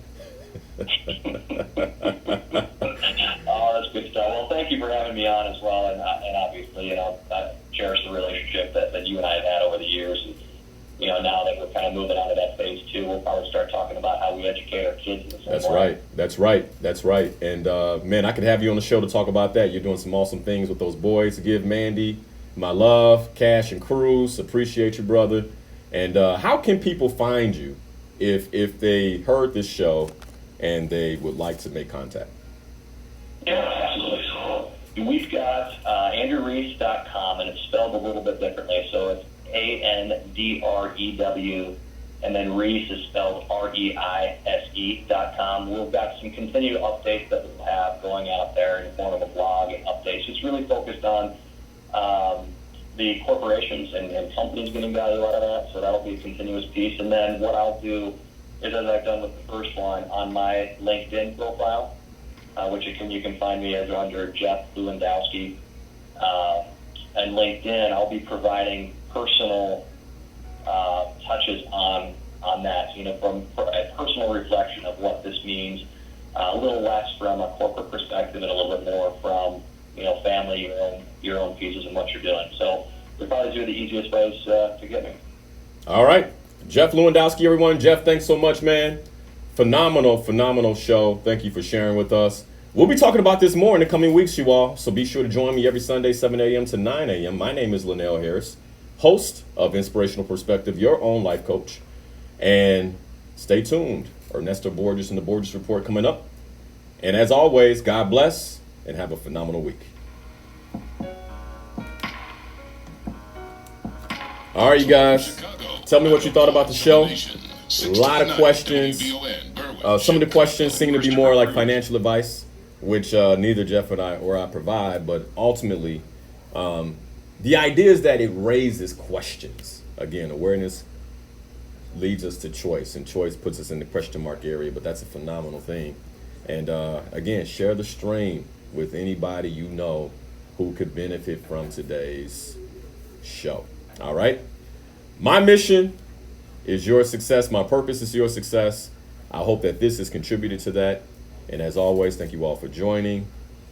Oh, that's good stuff. Well, thank you for having me on as well. And obviously, I cherish the relationship that you and I have had over the years. And, now that we're kind of moving on to that phase 2, we'll probably start talking about how we educate our kids in the same way. That's right. And, man, I could have you on the show to talk about that. You're doing some awesome things with those boys. Give Mandy my love, Cash and Cruz. Appreciate you, brother. And how can people find you if they heard this show and they would like to make contact? Yeah, absolutely. So we've got AndrewReise.com, and it's spelled a little bit differently. So it's ANDREW, and then Reise is spelled REISE.com. We've got some continued updates that we'll have going out there in the form of a blog and updates. It's really focused on the corporations and companies getting value out of that, so that'll be a continuous piece. And then what I'll do is, as I've done with the first one, on my LinkedIn profile, which you can find me as under Jeff Lewandowski, and LinkedIn, I'll be providing personal touches on that, from a personal reflection of what this means, a little less from a corporate perspective and a little bit more from family, your own pieces and what you're doing. So they're probably two of the easiest ways to get me. All right. Jeff Lewandowski, everyone. Jeff, thanks so much, man. Phenomenal show. Thank you for sharing with us. We'll be talking about this more in the coming weeks, you all. So be sure to join me every Sunday, 7 a.m. to 9 a.m. My name is Linal Harris, host of Inspirational Perspective, your own life coach. And stay tuned. Ernesto Borges and the Borges Report coming up. And as always, God bless and have a phenomenal week. All right, you guys. Tell me what you thought about the show. A lot of questions. Some of the questions seem to be more like financial advice, which neither Jeff and I provide. But ultimately, the idea is that it raises questions. Again, awareness leads us to choice, and choice puts us in the question mark area. But that's a phenomenal thing. And again, share the stream with anybody you know who could benefit from today's show. All right. My mission is your success. My purpose is your success. I hope that this has contributed to that. And as always, thank you all for joining,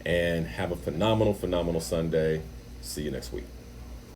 and have a phenomenal Sunday. See you next week.